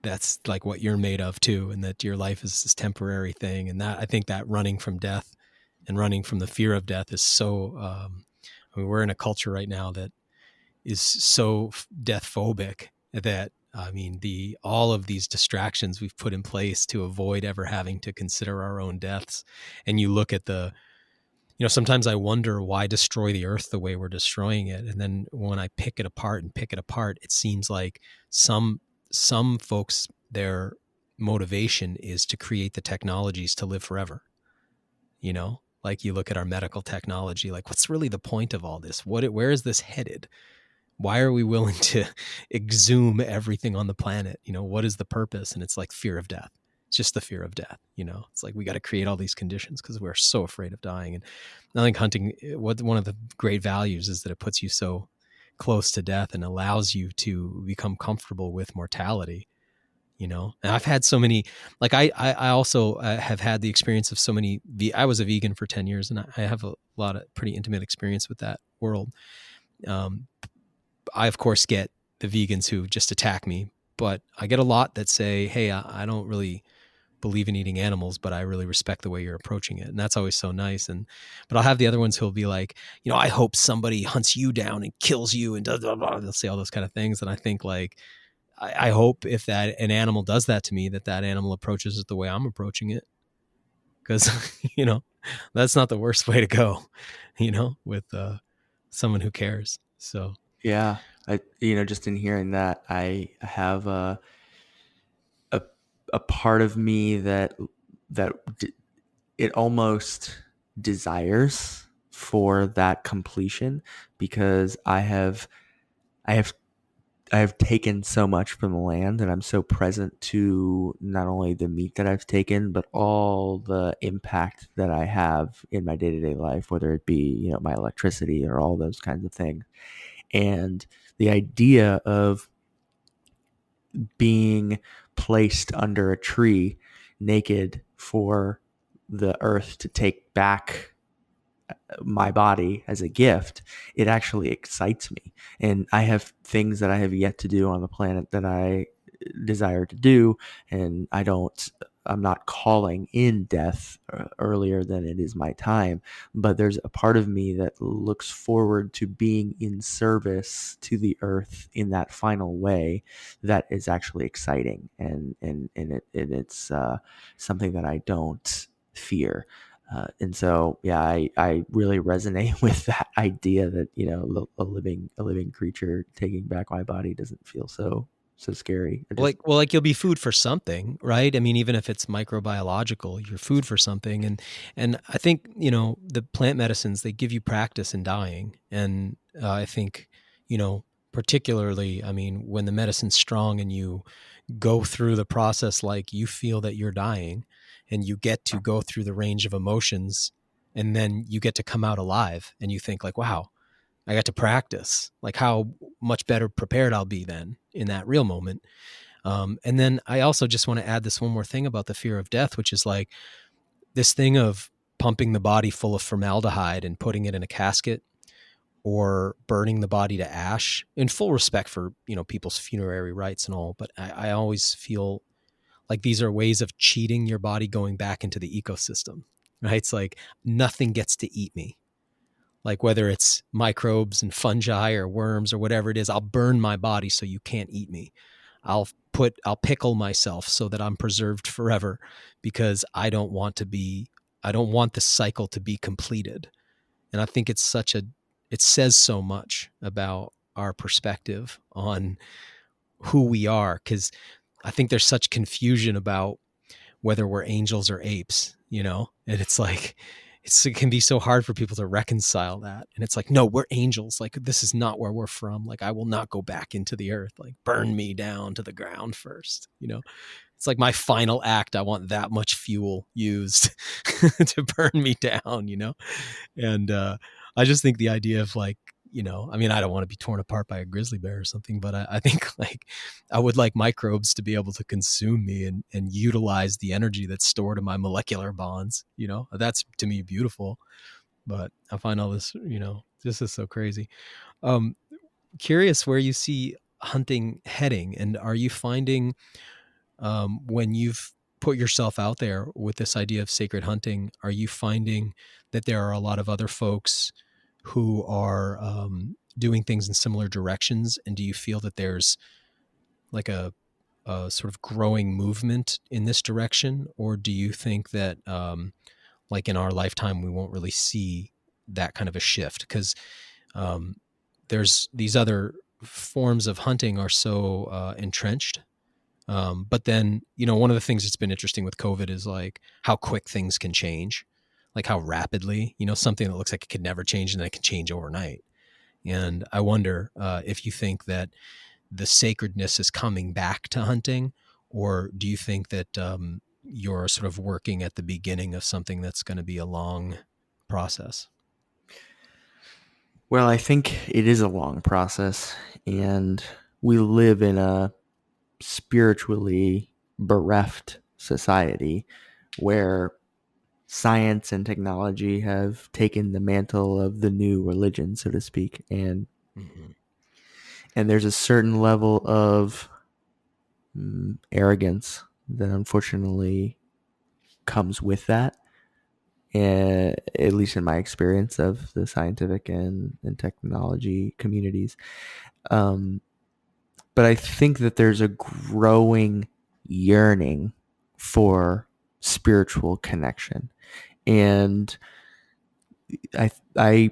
that's like what you're made of too, and that your life is this temporary thing. And that, I think that running from death and running from the fear of death is so, we're in a culture right now that is so death-phobic that, all of these distractions we've put in place to avoid ever having to consider our own deaths. And you look at sometimes I wonder, why destroy the earth the way we're destroying it? And then when I pick it apart, it seems like some folks, their motivation is to create the technologies to live forever. Like you look at our medical technology, like, what's really the point of all this? Where is this headed? Why are we willing to exhume everything on the planet? What is the purpose? And it's like fear of death. It's just the fear of death. It's like we got to create all these conditions because we're so afraid of dying. And I think hunting, one of the great values is that it puts you so close to death and allows you to become comfortable with mortality. And I've had so many, like I also have had the experience of so many. I was a vegan for 10 years, and I have a lot of pretty intimate experience with that world. I, of course, get the vegans who just attack me, but I get a lot that say, hey, I don't really believe in eating animals, but I really respect the way you're approaching it. And that's always so nice. But I'll have the other ones who'll be like, I hope somebody hunts you down and kills you, and blah, blah, blah. They'll say all those kind of things. And I think, like, I hope if that an animal does that to me, that animal approaches it the way I'm approaching it. Because, that's not the worst way to go, with someone who cares. So. Yeah. Just in hearing that, I have a part of me that it almost desires for that completion, because I have taken so much from the land, and I'm so present to not only the meat that I've taken, but all the impact that I have in my day-to-day life, whether it be, my electricity or all those kinds of things. And the idea of being placed under a tree naked for the earth to take back my body as a gift, it actually excites me. And I have things that I have yet to do on the planet that I desire to do, and I'm not calling in death earlier than it is my time, but there's a part of me that looks forward to being in service to the earth in that final way that is actually exciting, and it's something that I don't fear. And so, yeah, I really resonate with that idea that, a living creature taking back my body doesn't feel so so scary. Like you'll be food for something, right? I mean, even if it's microbiological, you're food for something. And I think, the plant medicines, they give you practice in dying. And I think, particularly, I mean, when the medicine's strong and you go through the process, like you feel that you're dying and you get to go through the range of emotions, and then you get to come out alive and you think like, wow, I got to practice, like how much better prepared I'll be then in that real moment. And then I also just want to add this one more thing about the fear of death, which is like this thing of pumping the body full of formaldehyde and putting it in a casket, or burning the body to ash, in full respect for, people's funerary rites and all. But I always feel like these are ways of cheating your body going back into the ecosystem, right? It's like nothing gets to eat me. Like whether it's microbes and fungi or worms or whatever it is, I'll burn my body so you can't eat me. I'll pickle myself so that I'm preserved forever, because I don't want the cycle to be completed. And I think it says so much about our perspective on who we are, because I think there's such confusion about whether we're angels or apes, and it's like, it can be so hard for people to reconcile that. And it's like, no, we're angels. Like, this is not where we're from. Like, I will not go back into the earth. Like, burn me down to the ground first. It's like my final act. I want that much fuel used to burn me down, And I just think the idea of like, I mean, I don't want to be torn apart by a grizzly bear or something, but I think like I would like microbes to be able to consume me and utilize the energy that's stored in my molecular bonds. That's to me beautiful. But I find all this, this is so crazy. Curious where you see hunting heading, and are you finding when you've put yourself out there with this idea of sacred hunting, are you finding that there are a lot of other folks who are doing things in similar directions? And do you feel that there's like a sort of growing movement in this direction? Or do you think that like in our lifetime, we won't really see that kind of a shift? Because there's these other forms of hunting are so entrenched. But then, one of the things that's been interesting with COVID is like how quick things can change, like how rapidly, something that looks like it could never change and then it can change overnight. And I wonder if you think that the sacredness is coming back to hunting, or do you think that you're sort of working at the beginning of something that's going to be a long process? Well, I think it is a long process, and we live in a spiritually bereft society where science and technology have taken the mantle of the new religion, so to speak, and there's a certain level of arrogance that unfortunately comes with that, at least in my experience of the scientific and technology communities. But I think that there's a growing yearning for spiritual connection. And I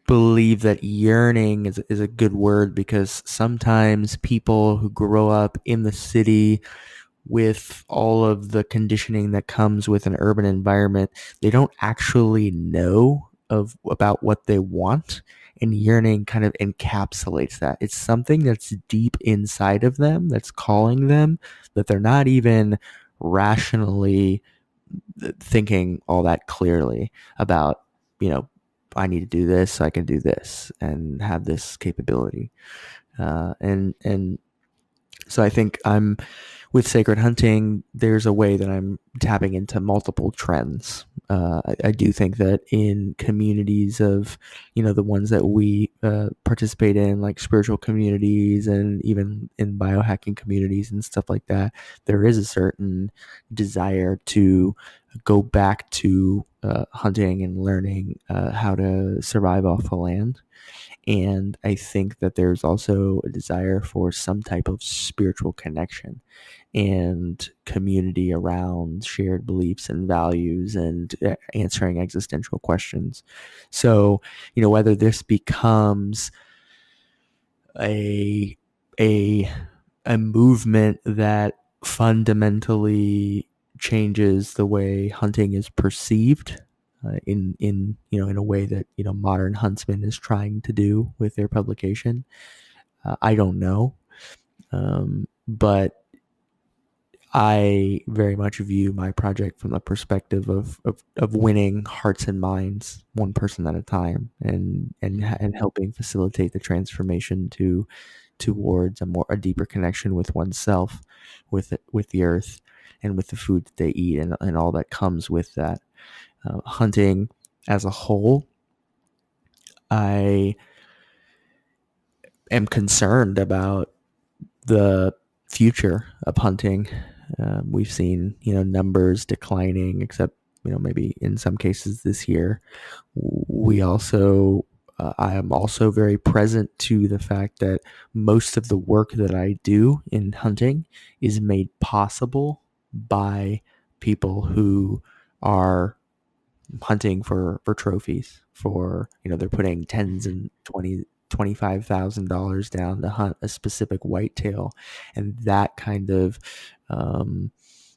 believe that yearning is a good word, because sometimes people who grow up in the city with all of the conditioning that comes with an urban environment, they don't actually know about what they want. And yearning kind of encapsulates that. It's something that's deep inside of them that's calling them, that they're not even rationally thinking all that clearly about, I need to do this so I can do this and have this capability. And so I think with sacred hunting, there's a way that I'm tapping into multiple trends. I do think that in communities of, the ones that we participate in, like spiritual communities and even in biohacking communities and stuff like that, there is a certain desire to go back to hunting and learning how to survive off the land. And I think that there's also a desire for some type of spiritual connection and community around shared beliefs and values and answering existential questions. So, whether this becomes a a movement that fundamentally changes the way hunting is perceived, in a way that Modern Huntsman is trying to do with their publication. I don't know, but I very much view my project from the perspective of winning hearts and minds one person at a time, and helping facilitate the transformation towards a deeper connection with oneself, with the earth, and with the food that they eat, and all that comes with that. Hunting as a whole, I am concerned about the future of hunting. We've seen numbers declining, except maybe in some cases this year. We also I am also very present to the fact that most of the work that I do in hunting is made possible by people who are hunting for trophies. For they're putting tens and $25,000 down to hunt a specific whitetail, and that kind of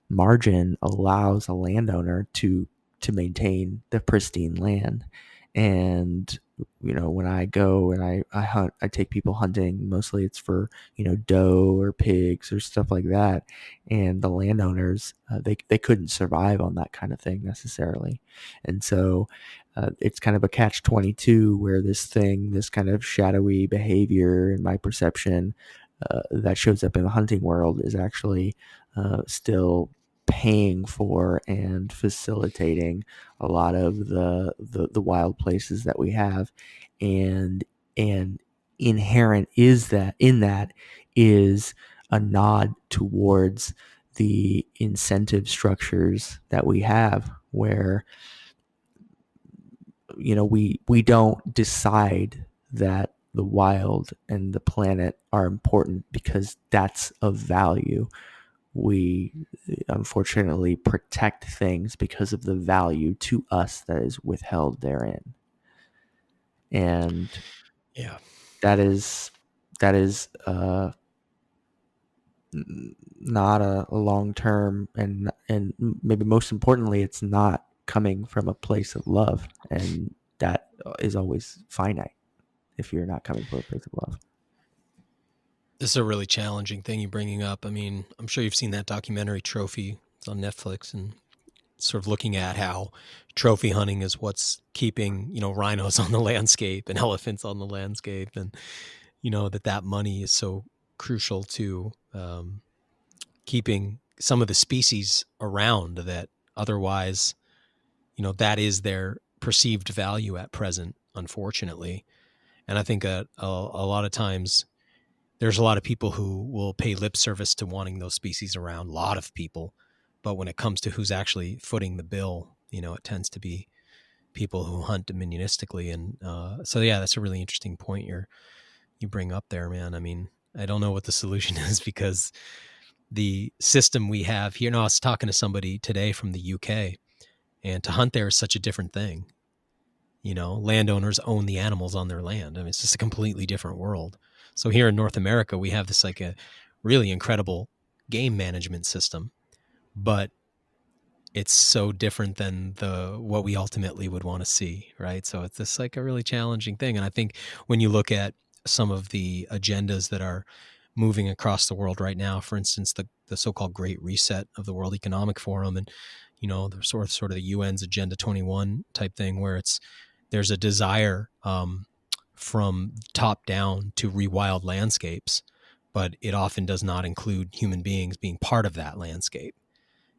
margin allows a landowner to maintain the pristine land. And when I go and I hunt, I take people hunting, mostly it's for doe or pigs or stuff like that, and the landowners, they couldn't survive on that kind of thing necessarily. And so it's kind of a catch-22 where this kind of shadowy behavior, in my perception, that shows up in the hunting world, is actually still paying for and facilitating a lot of the wild places that we have. And inherent in that is a nod towards the incentive structures that we have, where we don't decide that the wild and the planet are important because that's of value. We unfortunately protect things because of the value to us that is withheld therein. And Yeah, that is not a long-term, and maybe most importantly, it's not coming from a place of love, and that is always finite if you're not coming from a place of love. this is a really challenging thing you're bringing up. I mean, I'm sure you've seen that documentary Trophy. It's on Netflix, and sort of looking at how trophy hunting is what's keeping, rhinos on the landscape and elephants on the landscape. And, that money is so crucial to keeping some of the species around that otherwise, that is their perceived value at present, unfortunately. And I think a lot of times there's a lot of people who will pay lip service to wanting those species around, a lot of people. But when it comes to who's actually footing the bill, it tends to be people who hunt dominionistically. And so, yeah, that's a really interesting point you bring up there, man. I mean, I don't know what the solution is, because the system we have here, I was talking to somebody today from the UK, and to hunt there is such a different thing. Landowners own the animals on their land. I mean, it's just a completely different world. So here in North America, we have this like a really incredible game management system, but it's so different than what we ultimately would want to see, right? So it's just like a really challenging thing. And I think when you look at some of the agendas that are moving across the world right now, for instance, the so-called Great Reset of the World Economic Forum, and the sort of the UN's Agenda 21 type thing, where there's a desire from top down to rewild landscapes, but it often does not include human beings being part of that landscape.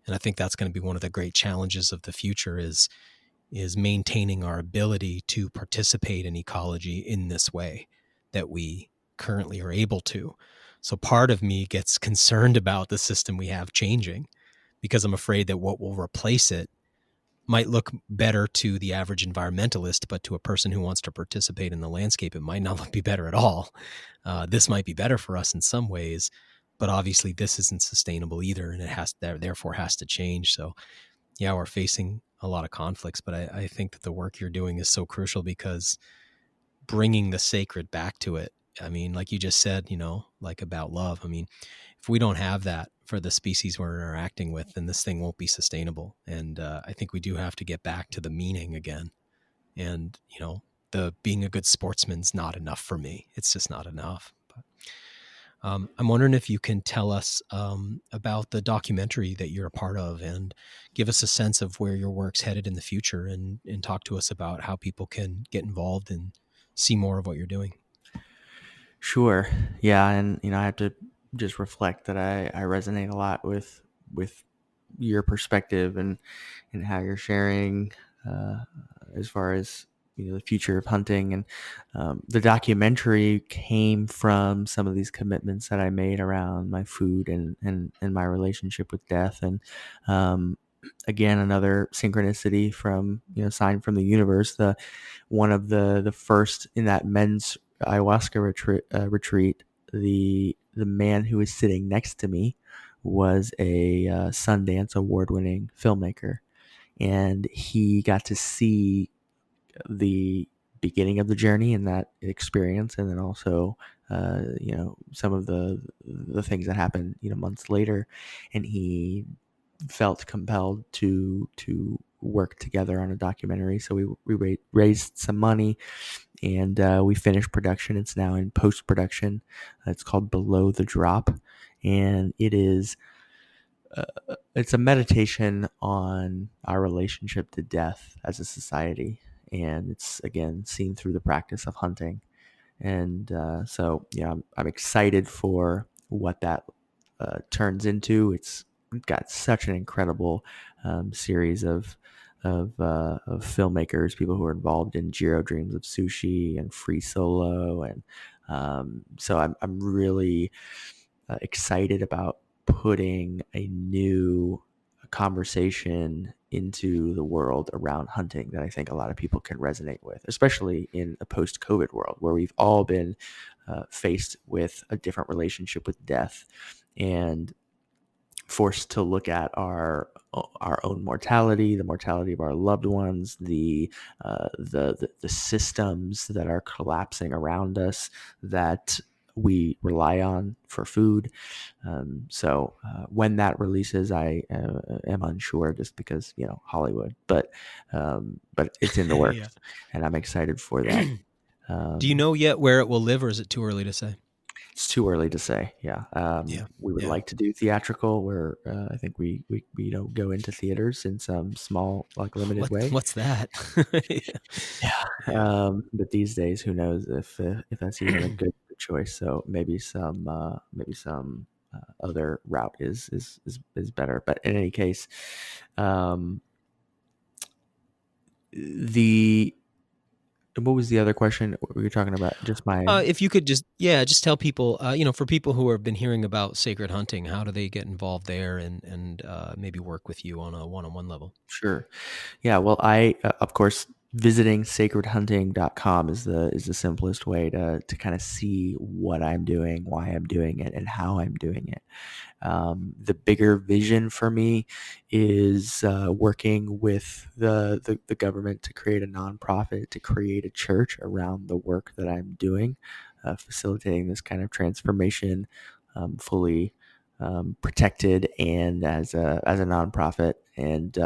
And I think that's going to be one of the great challenges of the future is maintaining our ability to participate in ecology in this way that we currently are able to. So part of me gets concerned about the system we have changing, because I'm afraid that what will replace it might look better to the average environmentalist, but to a person who wants to participate in the landscape, it might not be better at all. This might be better for us in some ways, but obviously this isn't sustainable either, and it therefore has to change. So yeah, we're facing a lot of conflicts, but I think that the work you're doing is so crucial, because bringing the sacred back to it I mean, like you just said, like about love. I mean, if we don't have that for the species we're interacting with, then this thing won't be sustainable. And I think we do have to get back to the meaning again. And, the being a good sportsman's not enough for me. It's just not enough. But I'm wondering if you can tell us about the documentary that you're a part of and give us a sense of where your work's headed in the future, and talk to us about how people can get involved and see more of what you're doing. Sure. Yeah. And, I have to just reflect that I resonate a lot with your perspective and how you're sharing as far as, the future of hunting. And the documentary came from some of these commitments that I made around my food and my relationship with death. And again, another synchronicity from, sign from the universe. One of the first in that men's ayahuasca retreat, the man who was sitting next to me was a Sundance award-winning filmmaker, and he got to see the beginning of the journey and that experience, and then also some of the things that happened months later, and he felt compelled to work together on a documentary. So we raised some money, and we finished production. It's now in post-production. It's called Below the Drop, and it's a meditation on our relationship to death as a society, and it's again seen through the practice of hunting. And so I'm excited for what that turns into. We've got such an incredible series of filmmakers, people who are involved in Jiro Dreams of Sushi and Free Solo, and so I'm really excited about putting a new conversation into the world around hunting that I think a lot of people can resonate with, especially in a post-COVID world where we've all been faced with a different relationship with death and forced to look at our own mortality, the mortality of our loved ones, the systems that are collapsing around us that we rely on for food. So when that releases, I am unsure, just because Hollywood, but it's in the works. Yeah. And I'm excited for that. Do you know yet where it will live, or is it too early to say? It's too early to say. Yeah. We would like to do theatrical, where I think we go into theaters in some small, like, limited way. What's that? Yeah. But these days, who knows if that's even a good choice? So maybe some other route is better. But in any case, what was the other question? What were you talking about? Just my... if you could just tell people, for people who have been hearing about sacred hunting, how do they get involved there and maybe work with you on a one-on-one level? Sure. Yeah. Well, I, of course, visiting sacredhunting.com is the simplest way to kind of see what I'm doing, why I'm doing it, and how I'm doing it. The bigger vision for me is working with the government to create a nonprofit, to create a church around the work that I'm doing, facilitating this kind of transformation, fully protected and as a nonprofit, and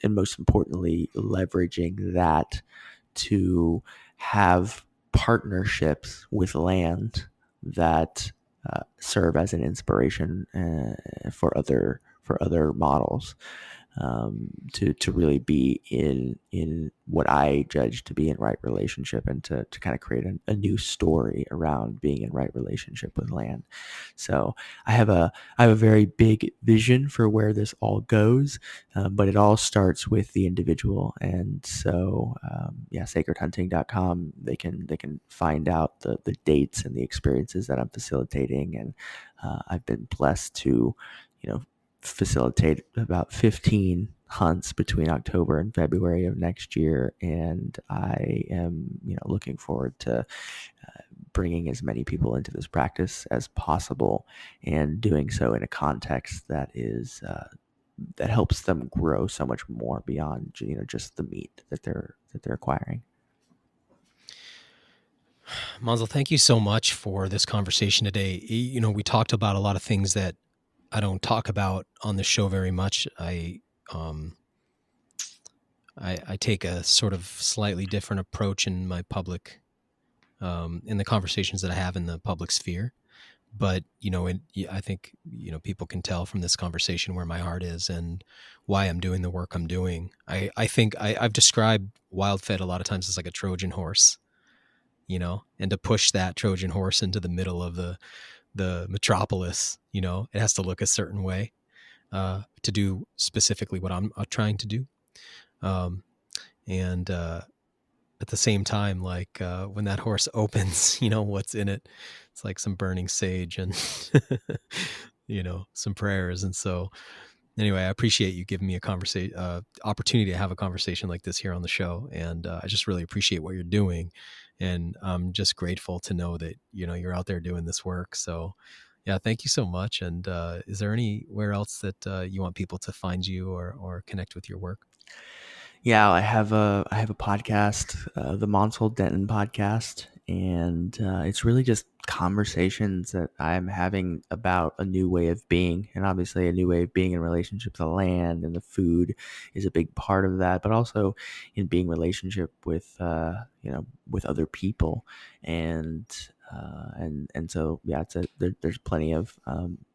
most importantly, leveraging that to have partnerships with land that serve as an inspiration for other models, to really be in what I judge to be in right relationship, and to kind of create a new story around being in right relationship with land. So I have a very big vision for where this all goes, but it all starts with the individual. And so sacredhunting.com, they can find out the dates and the experiences that I'm facilitating. And I've been blessed to facilitate about 15 hunts between October and February of next year, and I am looking forward to bringing as many people into this practice as possible, and doing so in a context that is that helps them grow so much more beyond just the meat that they're acquiring. Mansal, thank you so much for this conversation today. We talked about a lot of things that I don't talk about on the show very much. I take a sort of slightly different approach in my public, in the conversations that I have in the public sphere. But, I think, people can tell from this conversation where my heart is and why I'm doing the work I'm doing. I think I've described WildFed a lot of times as like a Trojan horse, and to push that Trojan horse into the middle of the metropolis, it has to look a certain way to do specifically what I'm trying to do. And at the same time, like when that horse opens, what's in it? It's like some burning sage and, some prayers. And so anyway, I appreciate you giving me a opportunity to have a conversation like this here on the show. And I just really appreciate what you're doing. And I'm just grateful to know that, you're out there doing this work. So yeah, thank you so much. And is there anywhere else that you want people to find you or connect with your work? Yeah, I have a podcast, the Mansal Denton Podcast, and it's really just conversations that I'm having about a new way of being, and obviously a new way of being in relationship to land, and the food is a big part of that, but also in being relationship with with other people, and so yeah, there's plenty of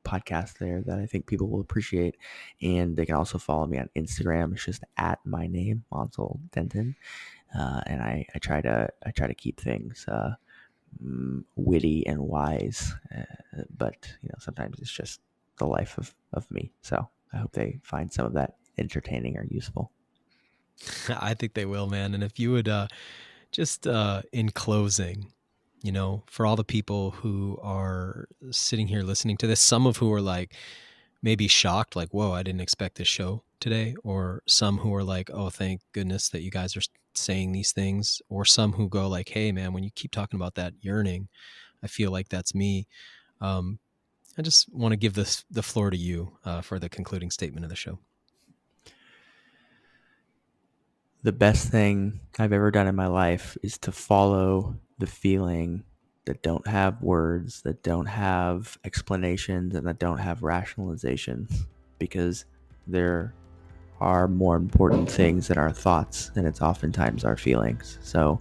podcasts there that I think people will appreciate, and they can also follow me on Instagram. It's just at my name, Mansal Denton, and I try to keep things witty and wise, but sometimes it's just the life of me. So I hope they find some of that entertaining or useful. I think they will, man. And if you would just in closing, for all the people who are sitting here listening to this, some of who are like maybe shocked, like, whoa, I didn't expect this show today. Or some who are like, oh, thank goodness that you guys are saying these things. Or some who go like, hey, man, when you keep talking about that yearning, I feel like that's me. I just want to give the floor to you for the concluding statement of the show. The best thing I've ever done in my life is to follow the feeling that don't have words, that don't have explanations, and that don't have rationalizations, because there are more important things than our thoughts, and it's oftentimes our feelings. So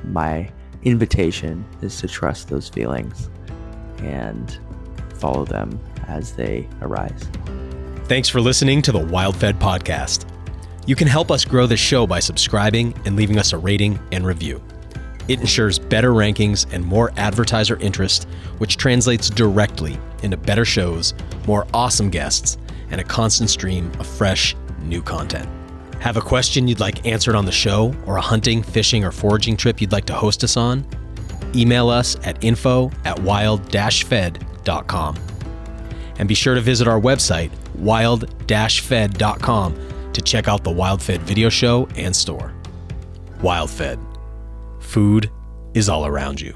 my invitation is to trust those feelings and follow them as they arise. Thanks for listening to the WildFed Podcast. You can help us grow this show by subscribing and leaving us a rating and review. It ensures better rankings and more advertiser interest, which translates directly into better shows, more awesome guests, and a constant stream of fresh, new content. Have a question you'd like answered on the show, or a hunting, fishing, or foraging trip you'd like to host us on? Email us at info@wild-fed.com. And be sure to visit our website, wild-fed.com, to check out the WildFed video show and store. WildFed. Food is all around you.